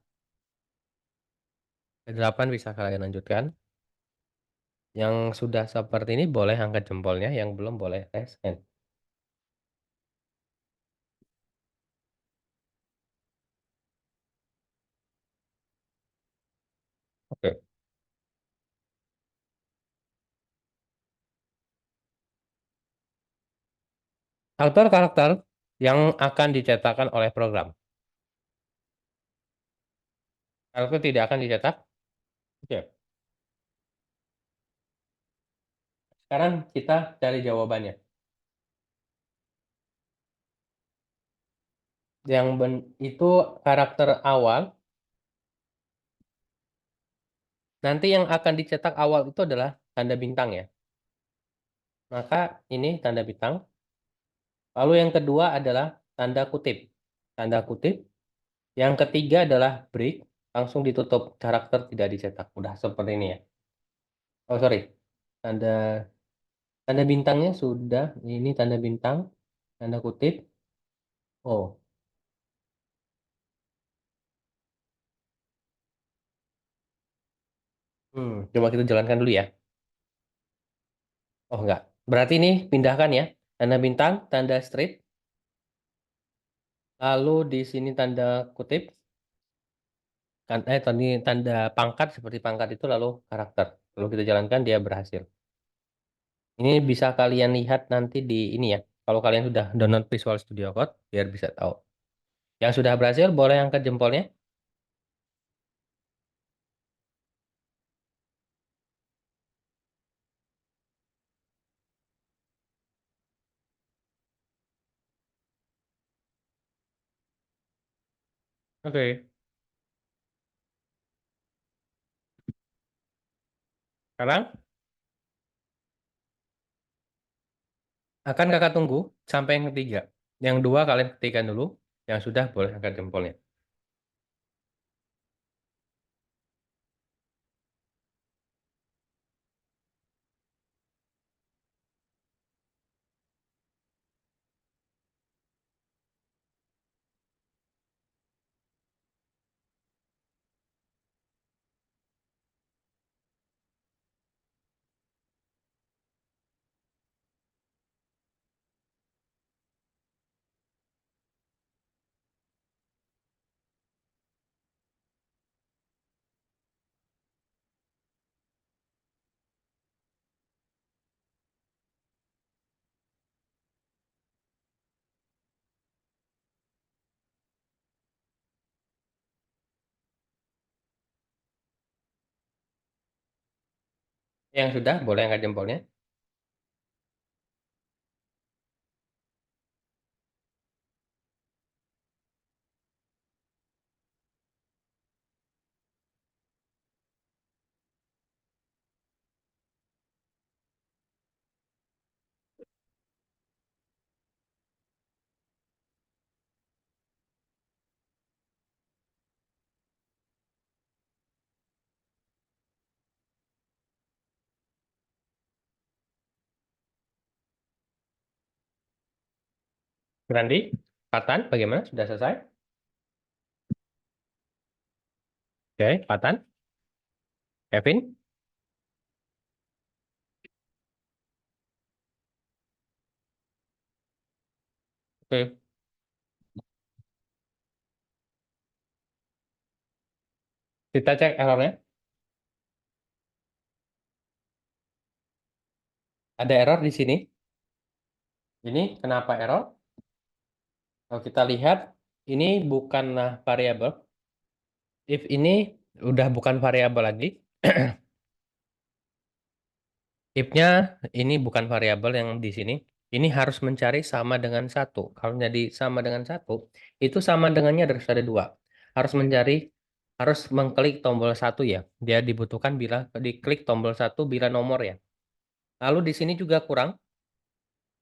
Ke-8 bisa kalian lanjutkan. Yang sudah seperti ini boleh angkat jempolnya, yang belum boleh raise hand. Oke. Karakter-karakter yang akan dicetakkan oleh program. Karakter tidak akan dicetak. Oke. Sekarang kita cari jawabannya. Itu karakter awal. Nanti yang akan dicetak awal itu adalah tanda bintang ya. Maka ini tanda bintang. Lalu yang kedua adalah tanda kutip. Tanda kutip. Yang ketiga adalah break. Langsung ditutup. Karakter tidak dicetak. Udah seperti ini ya. Oh sorry. Tanda tanda bintangnya sudah. Ini tanda bintang. Tanda kutip. Oh. Coba kita jalankan dulu ya. Oh enggak. Berarti ini pindahkan ya. Tanda bintang, tanda strip. Lalu di sini tanda kutip. Tadi tanda pangkat seperti pangkat itu lalu karakter. Kalau kita jalankan dia berhasil. Ini bisa kalian lihat nanti di ini ya. Kalau kalian sudah download Visual Studio Code biar bisa tahu. Yang sudah berhasil boleh angkat jempolnya. Oke. Sekarang akan kakak tunggu sampai yang ketiga. Yang dua kalian ketikkan dulu. Yang sudah boleh angkat jempolnya. Yang sudah boleh angkat jempolnya. Berandi, Patan, bagaimana? Sudah selesai? Oke, Patan. Kevin? Oke, kita cek errornya. Ada error di sini. Ini kenapa error? Kalau kita lihat, ini bukanlah variabel. If ini udah bukan variabel lagi. If-nya ini bukan variabel yang di sini. Ini harus mencari sama dengan satu. Kalau jadi sama dengan satu, itu sama dengannya harus ada dua. Harus mencari, harus mengklik tombol satu ya. Dia dibutuhkan bila diklik tombol satu bila nomor ya. Lalu di sini juga kurang.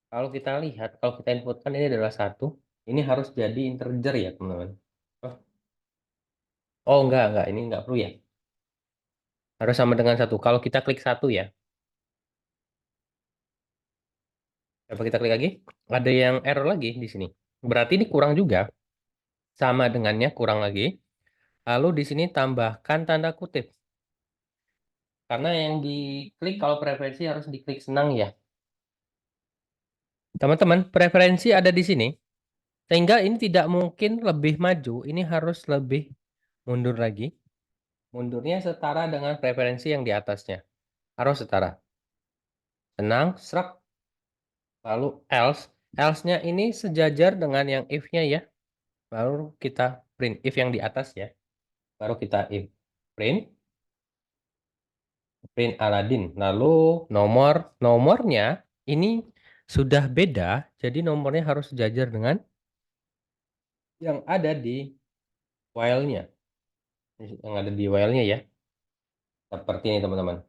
Kalau kita lihat, kalau kita inputkan ini adalah satu. Ini harus jadi integer ya teman-teman. Oh, oh enggak. Ini enggak perlu ya. Harus sama dengan satu. Kalau kita klik satu ya. Coba kita klik lagi. Ada yang error lagi di sini. Berarti ini kurang juga. Sama dengannya kurang lagi. Lalu di sini tambahkan tanda kutip. Karena yang diklik kalau preferensi harus diklik senang ya. Teman-teman, preferensi ada di sini. Sehingga ini tidak mungkin lebih maju. Ini harus lebih mundur lagi. Mundurnya setara dengan preferensi yang di atasnya. Harus setara. Senang, serak. Lalu else. Else-nya ini sejajar dengan yang if-nya ya. Baru kita print if yang di atas ya. Baru kita if print. Print Aladin. Lalu nomornya ini sudah beda, jadi nomornya harus sejajar dengan yang ada di while-nya. Yang ada di while-nya ya. Seperti ini teman-teman.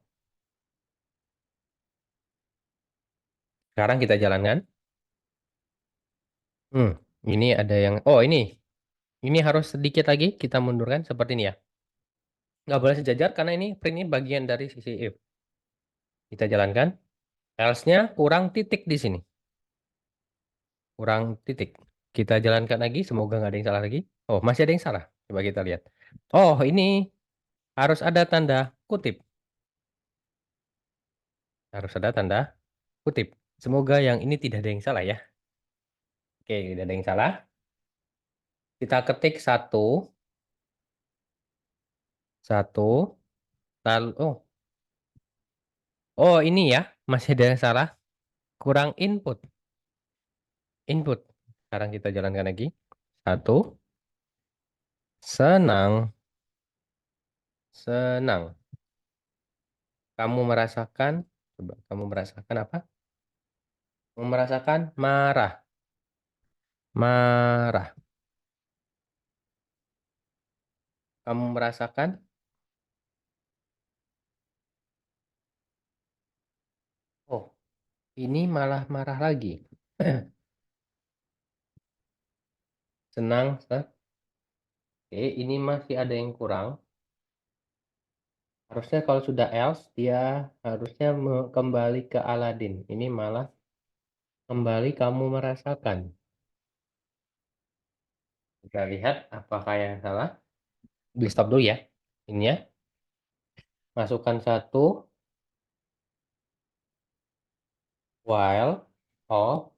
Sekarang kita jalankan. Hmm, ini ada yang oh ini harus sedikit lagi kita mundurkan seperti ini ya. Nggak boleh sejajar karena ini print ini bagian dari sisi if. Kita jalankan. Else-nya kurang titik di sini. Kurang titik. Kita jalankan lagi, semoga nggak ada yang salah lagi. Oh, masih ada yang salah. Coba kita lihat. Oh, ini harus ada tanda kutip. Harus ada tanda kutip. Semoga yang ini tidak ada yang salah ya. Oke, tidak ada yang salah. Kita ketik satu, satu, lalu, oh ini ya, masih ada yang salah. Kurang input. Input. Sekarang kita jalankan lagi. Satu, senang, senang. Kamu merasakan, coba kamu merasakan apa? Kamu merasakan marah, marah. Kamu merasakan, oh ini malah marah lagi. Senang, oke, ini masih ada yang kurang. Harusnya kalau sudah else, dia harusnya kembali ke Aladin. Ini malah kembali kamu merasakan. Kita lihat apakah yang salah. Di stop dulu ya. Ini ya. Masukkan satu while off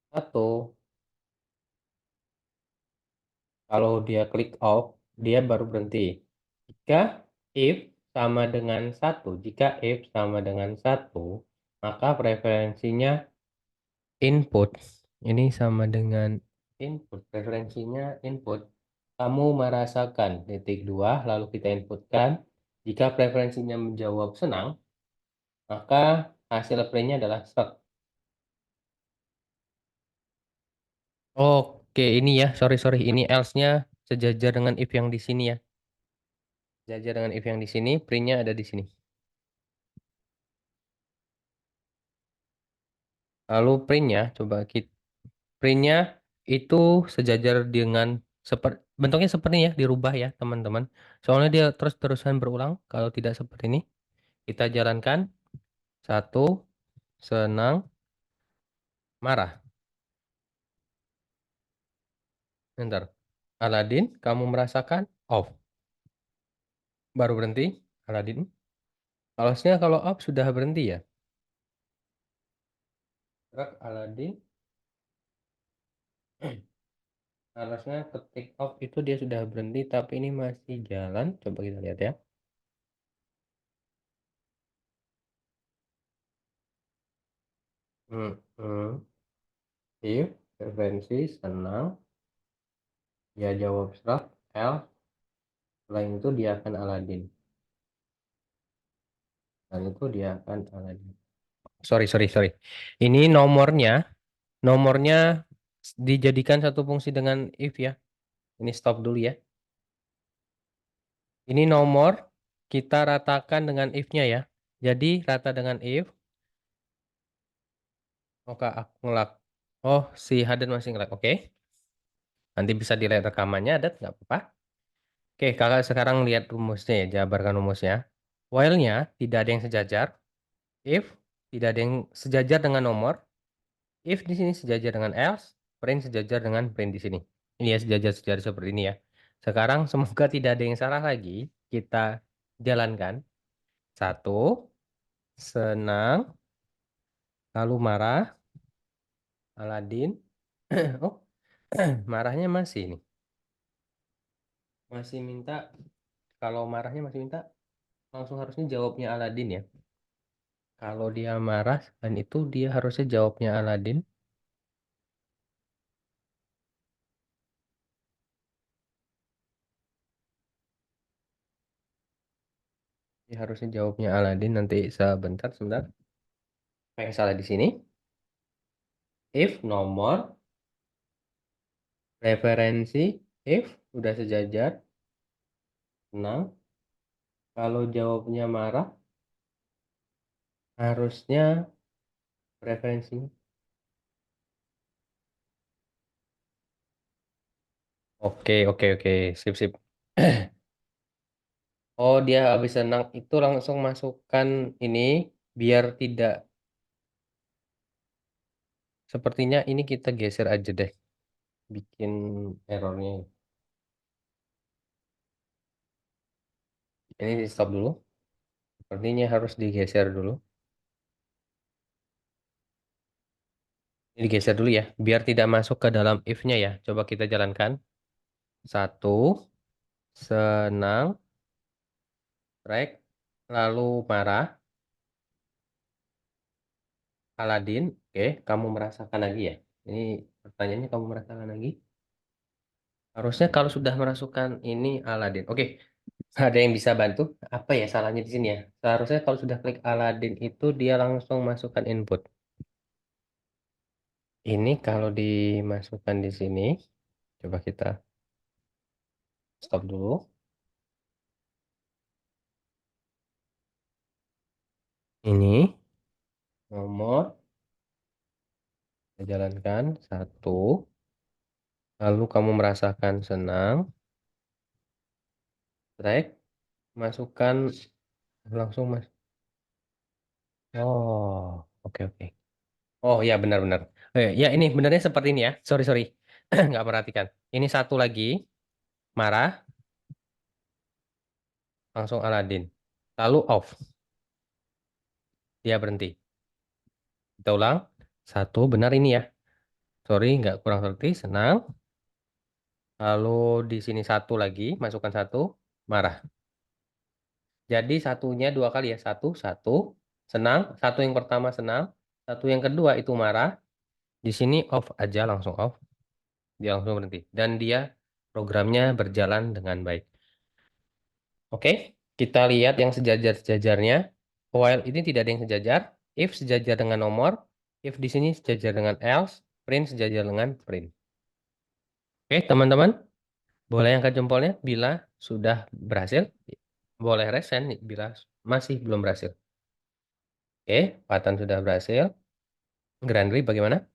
satu. Kalau dia klik off, dia baru berhenti. Jika if sama dengan satu, jika if sama dengan satu, maka preferensinya input. Ini sama dengan input. Preferensinya input. Kamu merasakan titik dua, lalu kita inputkan. Jika preferensinya menjawab senang, maka hasil printnya adalah stuck. Oke, ini ya, sorry. Ini else-nya sejajar dengan if yang di sini ya. Sejajar dengan if yang di sini, printnya ada di sini. Lalu printnya, coba kita printnya itu sejajar dengan bentuknya seperti ini ya, dirubah ya teman-teman. Soalnya dia terus-terusan berulang. Kalau tidak seperti ini, kita jalankan satu, senang, marah. Bentar. Aladin, kamu merasakan off. Baru berhenti, Aladin. Harusnya kalau off sudah berhenti ya. Gerak Aladin. Harusnya ketik off itu dia sudah berhenti, tapi ini masih jalan. Coba kita lihat ya. Hmm, hmm. If referensi senang, ya jawab start, else, selain itu dia akan Aladin. Dan itu dia akan Aladin. Sorry, sorry, sorry. Ini nomornya dijadikan satu fungsi dengan if ya. Ini stop dulu ya. Ini nomor kita ratakan dengan if-nya ya. Jadi rata dengan if. Oke, aku ngelak. Oh, si Haden masih ngelak. Oke. Nanti bisa dilihat rekamannya, ada nggak apa-apa. Oke, kakak sekarang lihat rumusnya ya, jabarkan rumusnya. While-nya tidak ada yang sejajar. If tidak ada yang sejajar dengan nomor. If di sini sejajar dengan else. Print sejajar dengan print di sini. Ini ya sejajar-sejajar seperti ini ya. Sekarang semoga tidak ada yang salah lagi. Kita jalankan. Satu, senang, lalu marah, Aladin. Oh, marahnya masih nih. Masih minta, kalau marahnya masih minta, langsung harusnya jawabnya Aladin ya. Kalau dia marah, dan itu dia harusnya jawabnya Aladin. Dia harusnya jawabnya Aladin. Nanti sebentar, sebentar. Apa yang salah di sini? If nomor, referensi, if udah sejajar, senang. Kalau jawabnya marah, harusnya referensinya. Oke, oke, oke. Sip, sip. Oh, dia habis senang itu langsung masukkan ini biar tidak. Sepertinya ini kita geser aja deh. Bikin errornya. Ini di stop dulu. Sepertinya harus digeser dulu. Ini digeser dulu ya. Biar tidak masuk ke dalam if-nya ya. Coba kita jalankan. Satu, senang, strike, lalu marah, Aladin. Oke, kamu merasakan lagi ya. Ini pertanyaannya kamu merasakan lagi. Harusnya kalau sudah merasukan ini Aladin. Oke, ada yang bisa bantu? Apa ya salahnya di sini ya? Seharusnya kalau sudah klik Aladin itu dia langsung masukkan input. Ini kalau dimasukkan di sini, coba kita stop dulu. Ini nomor kita jalankan satu, lalu kamu merasakan senang, strike, masukkan langsung mas. Oh, oke oke. Oh ya benar-benar. Ya ini benarnya seperti ini ya. Sorry sorry, nggak perhatikan. Ini satu lagi marah, langsung Aladin. Lalu off, dia berhenti. Kita ulang. Satu benar ini ya. Sorry nggak kurang seperti senang. Lalu di sini satu lagi, masukkan satu, marah. Jadi satunya dua kali ya. Satu, satu, senang. Satu yang pertama senang. Satu yang kedua itu marah. Di sini off aja, langsung off. Dia langsung berhenti. Dan dia programnya berjalan dengan baik. Oke, kita lihat yang sejajar-sejajarnya. While ini tidak ada yang sejajar. If sejajar dengan nomor. If di sini sejajar dengan else. Print sejajar dengan print. Oke, teman-teman. Boleh angkat jempolnya bila sudah berhasil. Boleh resen bila masih belum berhasil. Oke, Patan sudah berhasil. Grandri bagaimana?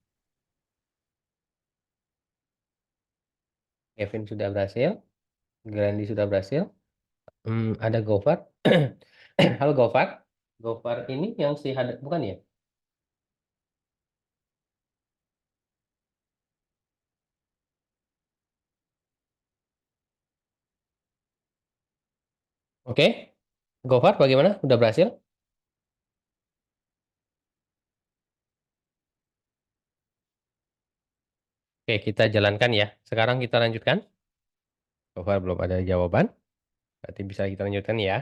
Kevin sudah berhasil. Grandi sudah berhasil. Ada Gofar. Halo Gofar. Gofar ini yang si Hadad bukan ya? Oke, Gofar bagaimana? Udah berhasil? Oke, kita jalankan ya. Sekarang kita lanjutkan. Gofar belum ada jawaban. Berarti bisa kita lanjutkan ya.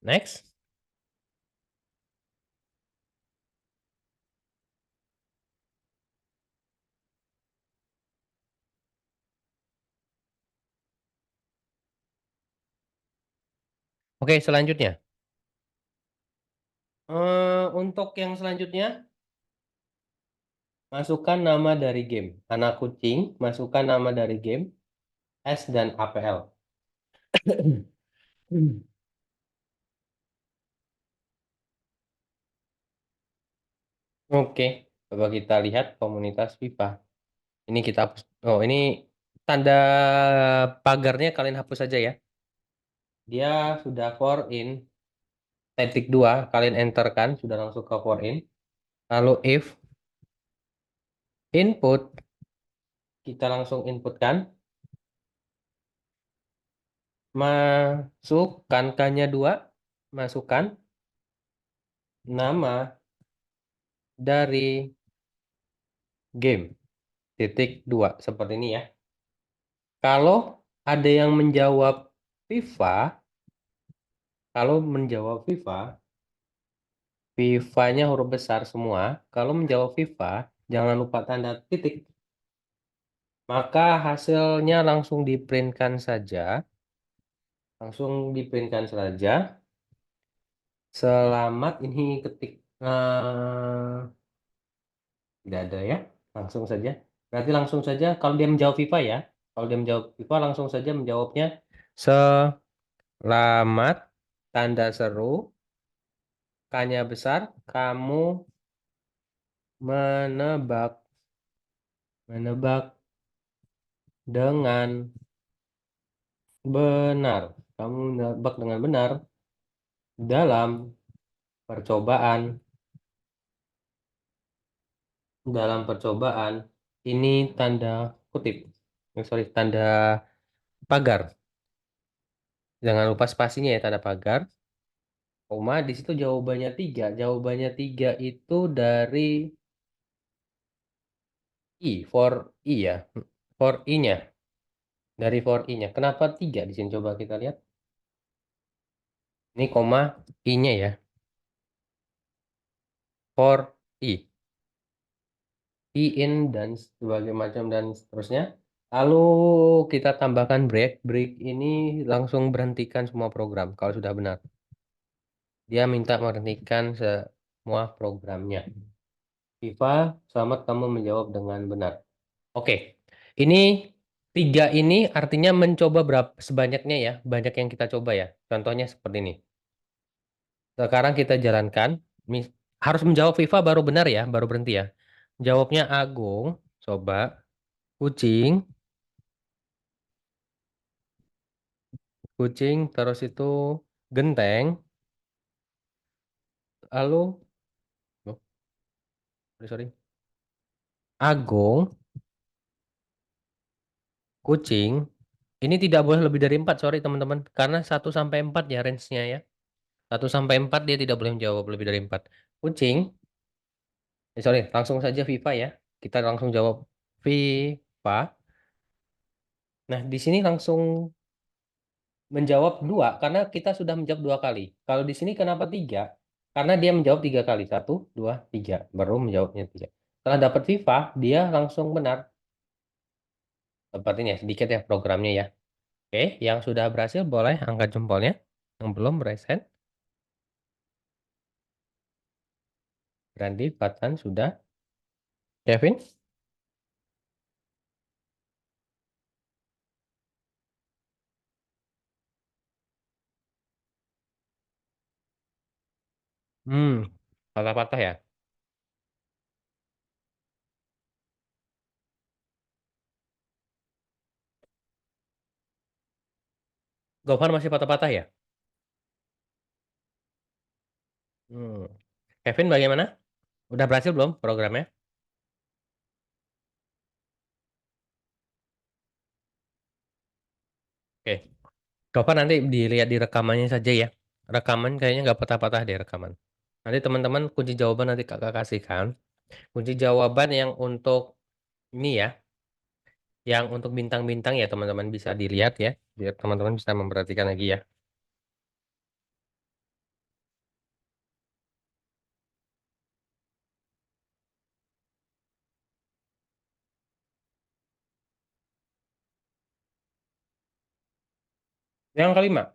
Next. Oke, selanjutnya. Untuk yang selanjutnya, masukkan nama dari game. Anak kucing, masukkan nama dari game, S dan APL. Oke, coba kita lihat komunitas FIFA. Ini kita hapus. Oh, ini tanda pagarnya kalian hapus saja ya. Dia sudah for in. Titik 2 kalian enter kan, sudah langsung ke for in. Lalu if input, kita langsung input kan. Masukkan K-nya 2. Masukkan nama dari game. Titik 2 seperti ini ya. Kalau ada yang menjawab FIFA, kalau menjawab FIFA, FIFA-nya huruf besar semua. Kalau menjawab FIFA, jangan lupa tanda titik. Maka hasilnya langsung diprintkan saja. Langsung diprintkan saja. Selamat ini ketik. Tidak ada ya. Langsung saja. Berarti langsung saja kalau dia menjawab FIFA ya. Kalau dia menjawab FIFA langsung saja menjawabnya selamat tanda seru. K-nya besar. Kamu menebak menebak dengan benar. Kamu menebak dengan benar dalam percobaan dalam percobaan ini tanda kutip. Sorry, tanda pagar. Jangan lupa spasinya ya tanda pagar. Koma di situ jawabannya tiga. Jawabannya tiga itu dari for I ya. For I-nya. Dari for I-nya. Kenapa tiga di sini? Coba kita lihat. Ini koma I-nya ya. For I. In dan sebagainya macam dan seterusnya. Lalu kita tambahkan break. Break ini langsung berhentikan semua program kalau sudah benar. Dia minta menghentikan semua programnya. Viva, selamat kamu menjawab dengan benar. Oke, ini tiga ini artinya mencoba berapa sebanyaknya ya, banyak yang kita coba ya. Contohnya seperti ini. Sekarang kita jalankan. Harus menjawab Viva baru benar ya, baru berhenti ya. Jawabnya Agung, coba. Kucing, kucing, terus itu genteng, lalu, oh, sorry, sorry. Agung, kucing. Ini tidak boleh lebih dari 4, sorry teman-teman. Karena 1 sampai 4 ya range-nya ya. 1 sampai 4 dia tidak boleh menjawab lebih dari 4. Kucing, sorry, langsung saja Viva ya. Kita langsung jawab Viva. Nah, di sini langsung menjawab 2 karena kita sudah menjawab 2 kali. Kalau di sini kenapa 3? Karena dia menjawab 3 kali. 1, 2, 3. Baru menjawabnya 3. Setelah dapat Viva, dia langsung benar. Seperti ini ya, sedikit ya programnya ya. Oke, yang sudah berhasil boleh angkat jempolnya. Yang belum berhasil, Randy, Fatan sudah. Kevin? Hmm, patah-patah ya. Gofar masih patah-patah ya? Hmm. Kevin bagaimana? Udah berhasil belum programnya? Oke. Coba nanti dilihat di rekamannya saja ya. Rekaman kayaknya nggak patah-patah deh rekaman. Nanti teman-teman kunci jawaban nanti kakak kasihkan. Kunci jawaban yang untuk ini ya, yang untuk bintang-bintang ya teman-teman bisa dilihat ya. Biar teman-teman bisa memperhatikan lagi ya. Yang kelima,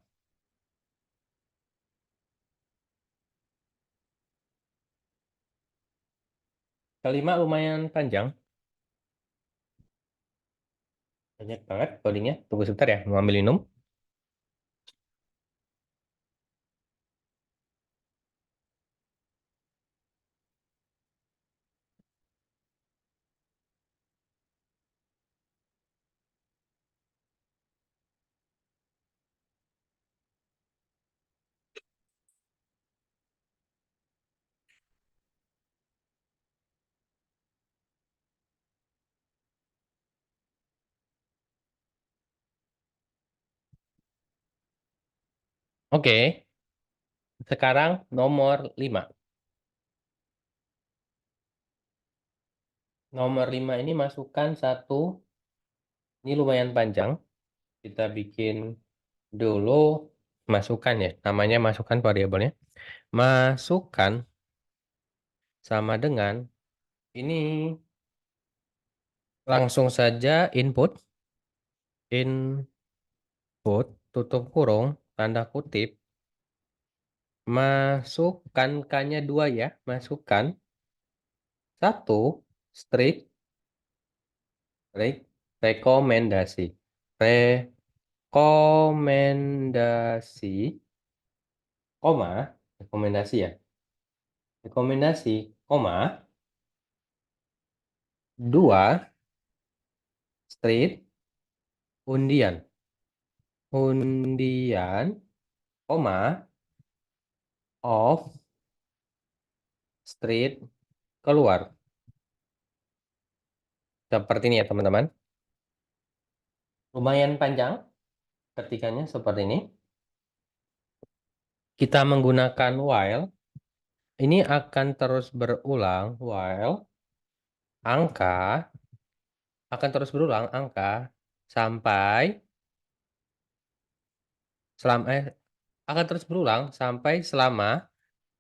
kelima lumayan panjang. Banyak banget codingnya. Tunggu sebentar ya, mau ambil minum. Oke, sekarang nomor 5. Nomor 5 ini masukkan satu, ini lumayan panjang. Kita bikin dulu masukkan ya, namanya masukkan variabelnya. Masukkan sama dengan ini langsung saja input, tutup kurung, tanda kutip, masukkan K-nya 2 ya, masukkan satu string, rekomendasi, rekomendasi, koma, rekomendasi ya, rekomendasi, koma, dua street, undian, undian, koma, of street, keluar. Seperti ini ya teman-teman. Lumayan panjang ketikanya seperti ini. Kita menggunakan while. Ini akan terus berulang while angka akan terus berulang angka sampai selama akan terus berulang sampai selama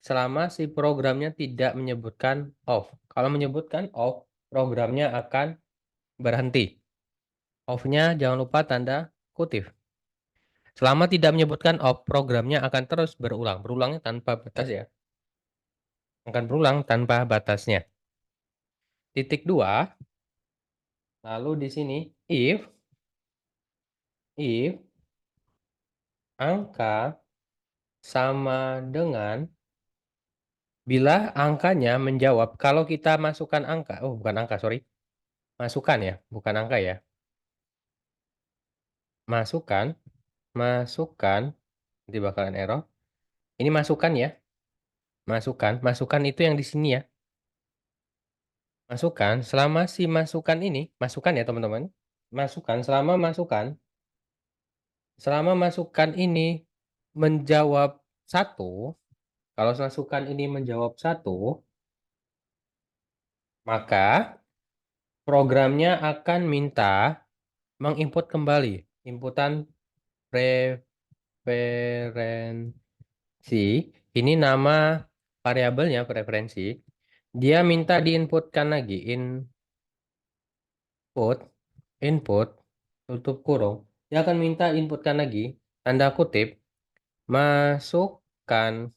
selama si programnya tidak menyebutkan off. Kalau menyebutkan off, programnya akan berhenti. Off-nya jangan lupa tanda kutip. Selama tidak menyebutkan off, programnya akan terus berulang. Berulangnya tanpa batas ya. Akan berulang tanpa batasnya. Titik dua, lalu di sini if angka sama dengan bila angkanya menjawab, kalau kita masukkan angka, oh bukan angka, sorry, masukkan ya, bukan angka ya, masukkan, masukkan, nanti bakalan error. Ini masukkan ya, masukkan itu yang di sini ya, masukkan. Selama si masukan ini, masukkan ya teman-teman, masukkan, selama masukan ini menjawab satu, kalau masukan ini menjawab satu, maka programnya akan minta menginput kembali inputan preferensi. Ini nama variabelnya preferensi. Dia minta diinputkan lagi input, tutup kurung. Dia akan minta inputkan lagi tanda kutip masukkan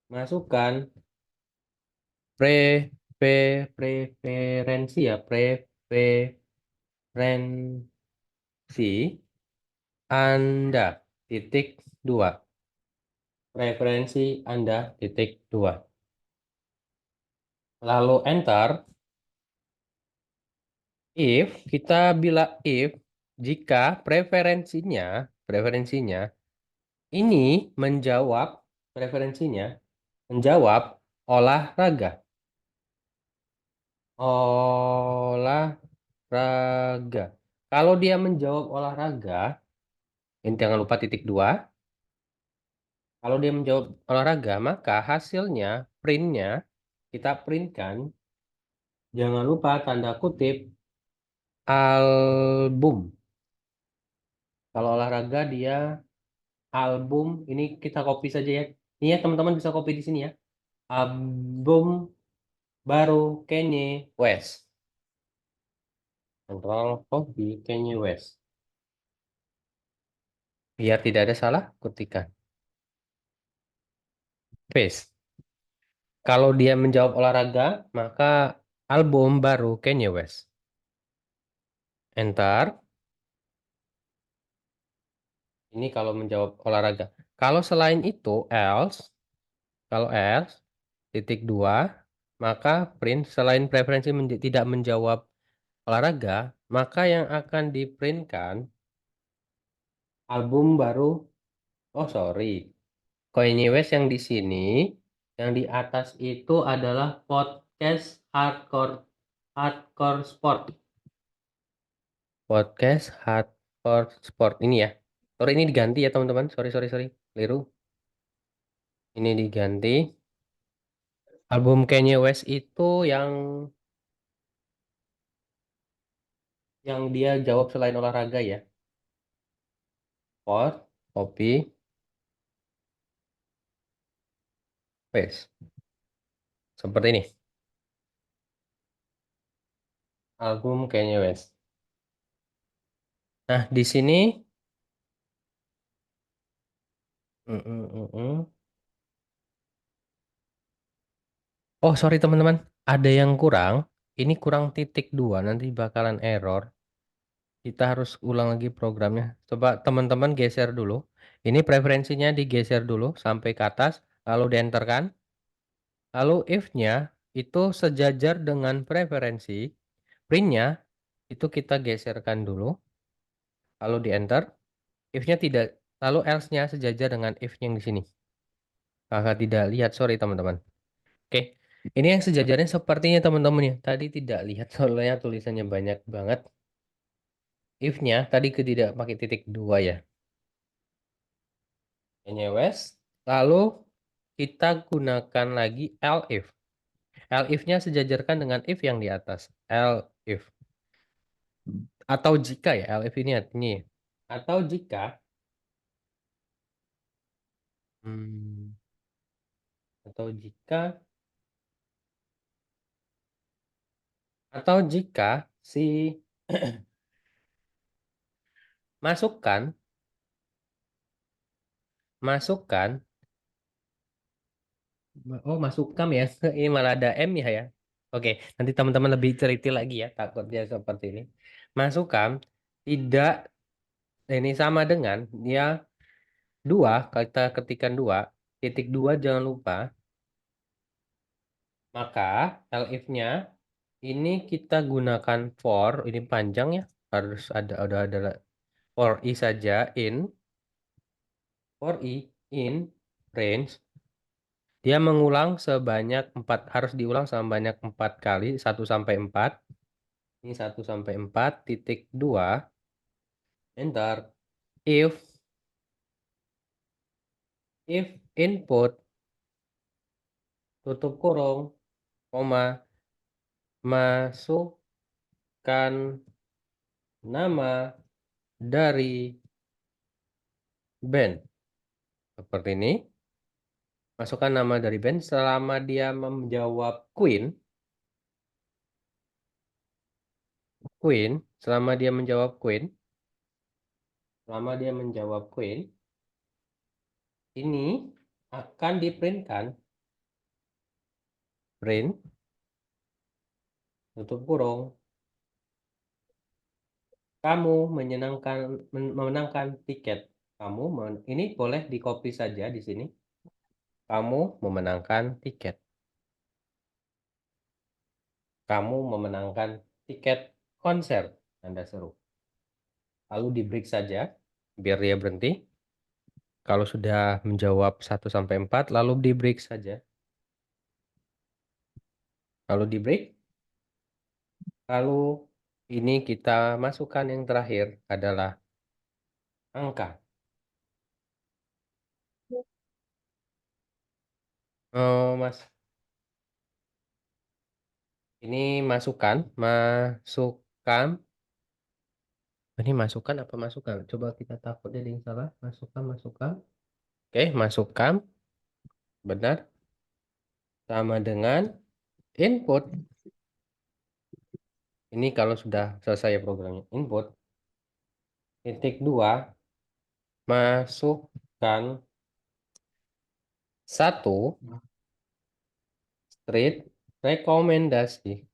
masukkan preferensi ya preferensi Anda titik dua. Preferensi Anda titik dua. Lalu enter. If jika preferensinya ini menjawab preferensinya menjawab olahraga. Olahraga. Kalau dia menjawab olahraga, Ini jangan lupa titik dua. Kalau dia menjawab olahraga, maka hasilnya, printnya, kita printkan. Jangan lupa tanda kutip album. Kalau olahraga dia album. Ini kita copy saja ya. Ini ya teman-teman bisa copy di sini ya. Album baru Kanye West. Control copy Kanye West. Biar tidak ada salah ketikkan. Paste. Kalau dia menjawab olahraga, maka album baru Kanye West. Enter. Ini kalau menjawab olahraga. Kalau selain itu, else. Kalau else, titik dua, maka print selain preferensi tidak menjawab olahraga, maka yang akan diprintkan album baru. Oh sorry, Kanye West yang di sini, yang di atas itu adalah podcast hardcore hardcore sport. Podcast hardcore sport ini ya. Sorry ini diganti ya teman-teman. Sorry sorry sorry, keliru. Ini diganti. Album Kanye West itu yang dia jawab selain olahraga ya. Sport, copy, paste. Seperti ini. Album Kanye West. Nah, di sini mm, mm, mm, mm. Oh, sorry teman-teman. Ada yang kurang. Ini kurang titik dua. Nanti bakalan error. Kita harus ulang lagi programnya. Coba teman-teman geser dulu. Ini preferensinya digeser dulu sampai ke atas. Lalu dienterkan. Lalu if-nya itu sejajar dengan preferensi. Print-nya itu kita geserkan dulu. Lalu di enter. If-nya tidak. Lalu else-nya sejajar dengan if-nya yang di sini. Kakak tidak lihat. Sorry teman-teman. Oke. Ini yang sejajarnya sepertinya teman-teman ya. Tadi tidak lihat soalnya tulisannya banyak banget. If-nya tadi tidak pakai titik dua ya. Anyways, lalu kita gunakan lagi elif. Elif-nya sejajarkan dengan if yang di atas. Elif. Atau jika ya, elif ini artinya ya. Atau jika hmm, atau jika atau jika si masukkan masukkan oh masukkan ya. Ini malah ada M ya. Oke, nanti teman-teman lebih teliti lagi ya, takutnya seperti ini. Masukkan tidak ini sama dengan dia dua, kita ketikkan dua, titik dua jangan lupa, maka elif-nya ini kita gunakan for, ini panjang ya, harus ada for i saja in range, dia mengulang sebanyak 4, harus diulang sebanyak 4 kali, 1 sampai 4. Ini 1 sampai 4 titik 2 enter. If input tutup kurung koma masukkan nama dari band seperti ini, masukkan nama dari band selama dia menjawab Queen, selama dia menjawab Queen, ini akan diprintkan print tutup kurung kamu memenangkan tiket. Ini boleh di copy saja di sini. Kamu memenangkan tiket. Kamu memenangkan tiket konser. Anda seru. Lalu di break saja biar dia berhenti. Kalau sudah menjawab 1 sampai 4 lalu di break saja. Lalu di break. Lalu ini kita masukkan yang terakhir adalah angka. Oh, Mas. Ini masukan, masukan. Ini masukan apa masukan? Coba kita takut ada yang salah. Masukan, masukan. Oke, masukan. Benar. Sama dengan input. Ini kalau sudah selesai ya programnya. Input. Titik dua. Masukkan satu. Street. Rekomendasi.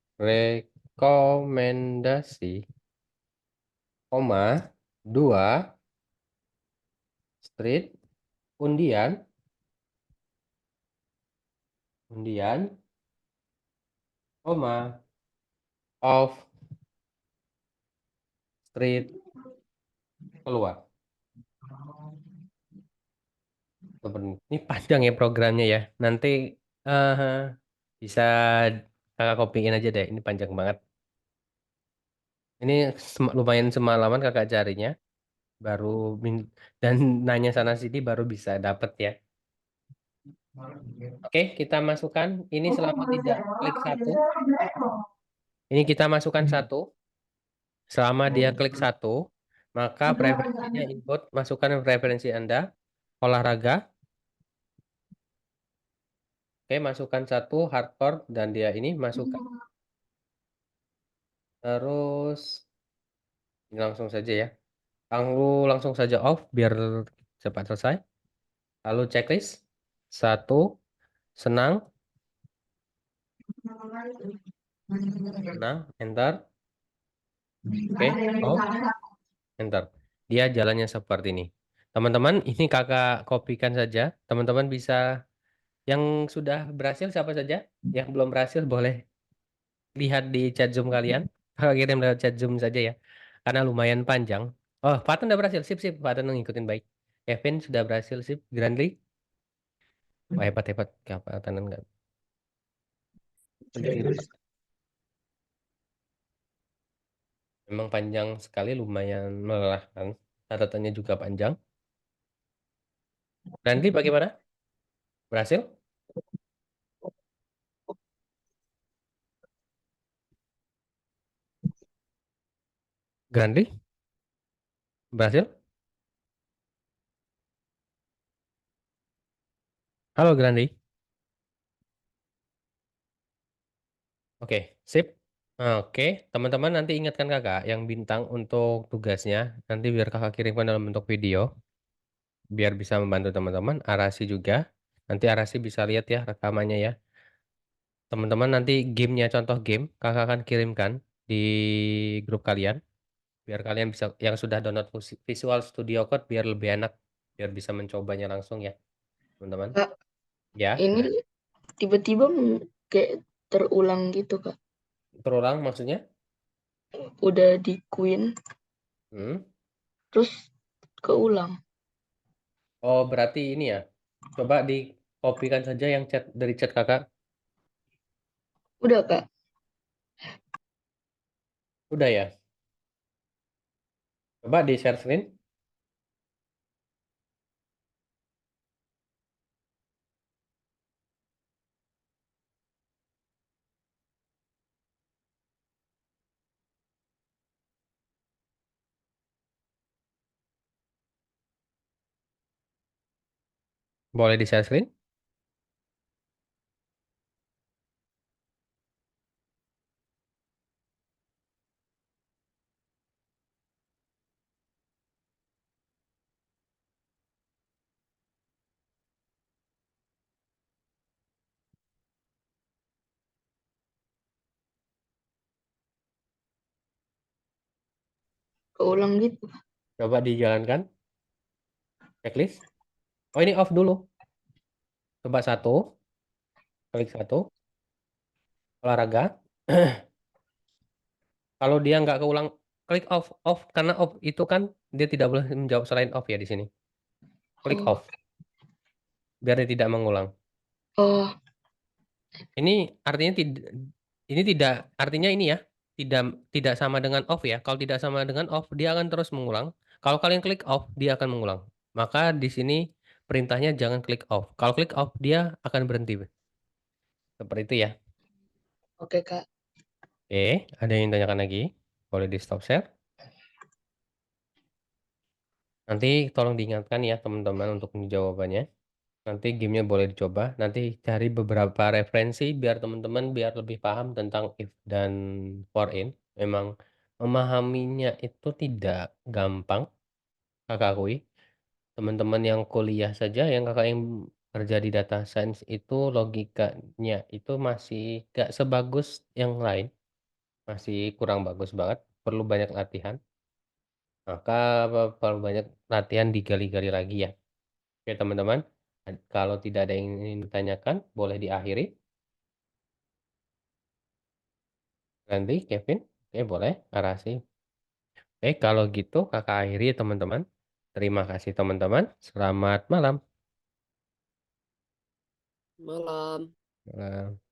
Rekomendasi. Koma. Dua. Street. Undian. Undian. Koma. Of. Street. Keluar. Ini panjang ya programnya ya. Nanti eh, bisa kakak copyin aja deh. Ini panjang banget. Ini lumayan semalaman kakak carinya. Baru dan nanya sana sini baru bisa dapet ya. Oke, kita masukkan. Ini selama tidak klik satu. Ini kita masukkan satu. Selama dia klik satu, maka preferensinya input. Masukkan preferensi Anda. Olahraga. Oke, masukkan satu hardcore dan dia ini masukkan. Terus ini langsung saja ya. Langsung saja off biar cepat selesai. Lalu checklist. Satu, senang, senang, enter. Oke, off, enter. Dia jalannya seperti ini. Teman-teman, ini kakak kopikan saja. Teman-teman bisa, yang sudah berhasil siapa saja? Yang belum berhasil boleh lihat di chat Zoom kalian. Kakak kirim lewat chat Zoom saja ya. Karena lumayan panjang. Oh, Fatan udah berhasil. Sip, sip. Fatan ngikutin baik. Kevin sudah berhasil. Sip. Grandly. Wah, hebat, hebat. Fatan enggak. Penting itu. Memang panjang sekali, lumayan melelahkan. Catatannya juga panjang. Grandly bagaimana? Berhasil? Grandly? Berhasil? Halo, Grandly. Oke, sip. Oke, teman-teman nanti ingatkan kakak yang bintang untuk tugasnya. Nanti biar kakak kirimkan dalam bentuk video. Biar bisa membantu teman-teman. Arasi juga. Nanti Arasi bisa lihat ya rekamannya ya. Teman-teman nanti gamenya, contoh game, kakak akan kirimkan di grup kalian. Biar kalian bisa, yang sudah download Visual Studio Code, biar lebih enak. Biar bisa mencobanya langsung ya, teman-teman.
Kak,
Ya,
ini tiba-tiba kayak terulang gitu, Kak.
terulang maksudnya?
Udah di Queen,
Hmm.
terus keulang.
Oh, berarti ini ya. Coba dikopikan saja yang chat dari chat kakak.
Udah, Kak.
Udah ya. Coba di share screen. Boleh di share screen.
Keulang gitu.
Coba dijalankan. Checklist. Oh, ini off dulu. Coba satu. Klik satu. Olahraga. Kalau dia nggak keulang, klik off. Off. Karena off itu kan dia tidak boleh menjawab selain off ya di sini. Klik
Oh,
off. Biar dia tidak mengulang.
oh,
Ini artinya tidak, ini tidak, artinya ini ya, tidak tidak sama dengan off ya. Kalau tidak sama dengan off, dia akan terus mengulang. Kalau kalian klik off, dia akan mengulang. Maka di sini perintahnya jangan klik off. Kalau klik off dia akan berhenti. Seperti itu ya.
Oke, Kak.
Oke, ada yang tanyakan lagi? Boleh di stop share. Nanti tolong diingatkan ya teman-teman untuk jawabannya. Nanti gamenya boleh dicoba. Nanti cari beberapa referensi biar teman-teman biar lebih paham tentang if dan for in. Memang memahaminya itu tidak gampang, kakak akui. Teman-teman yang kuliah saja, yang kakak yang kerja di data science itu logikanya itu masih gak sebagus yang lain. Masih kurang bagus banget. Perlu banyak latihan. Maka perlu banyak latihan digali-gali lagi ya. Oke teman-teman, kalau tidak ada yang ingin ditanyakan, boleh diakhiri. Nanti Kevin, oke boleh, Arasi. Oke kalau gitu kakak akhiri teman-teman. Terima kasih teman-teman. Selamat malam.
Malam.
Malam.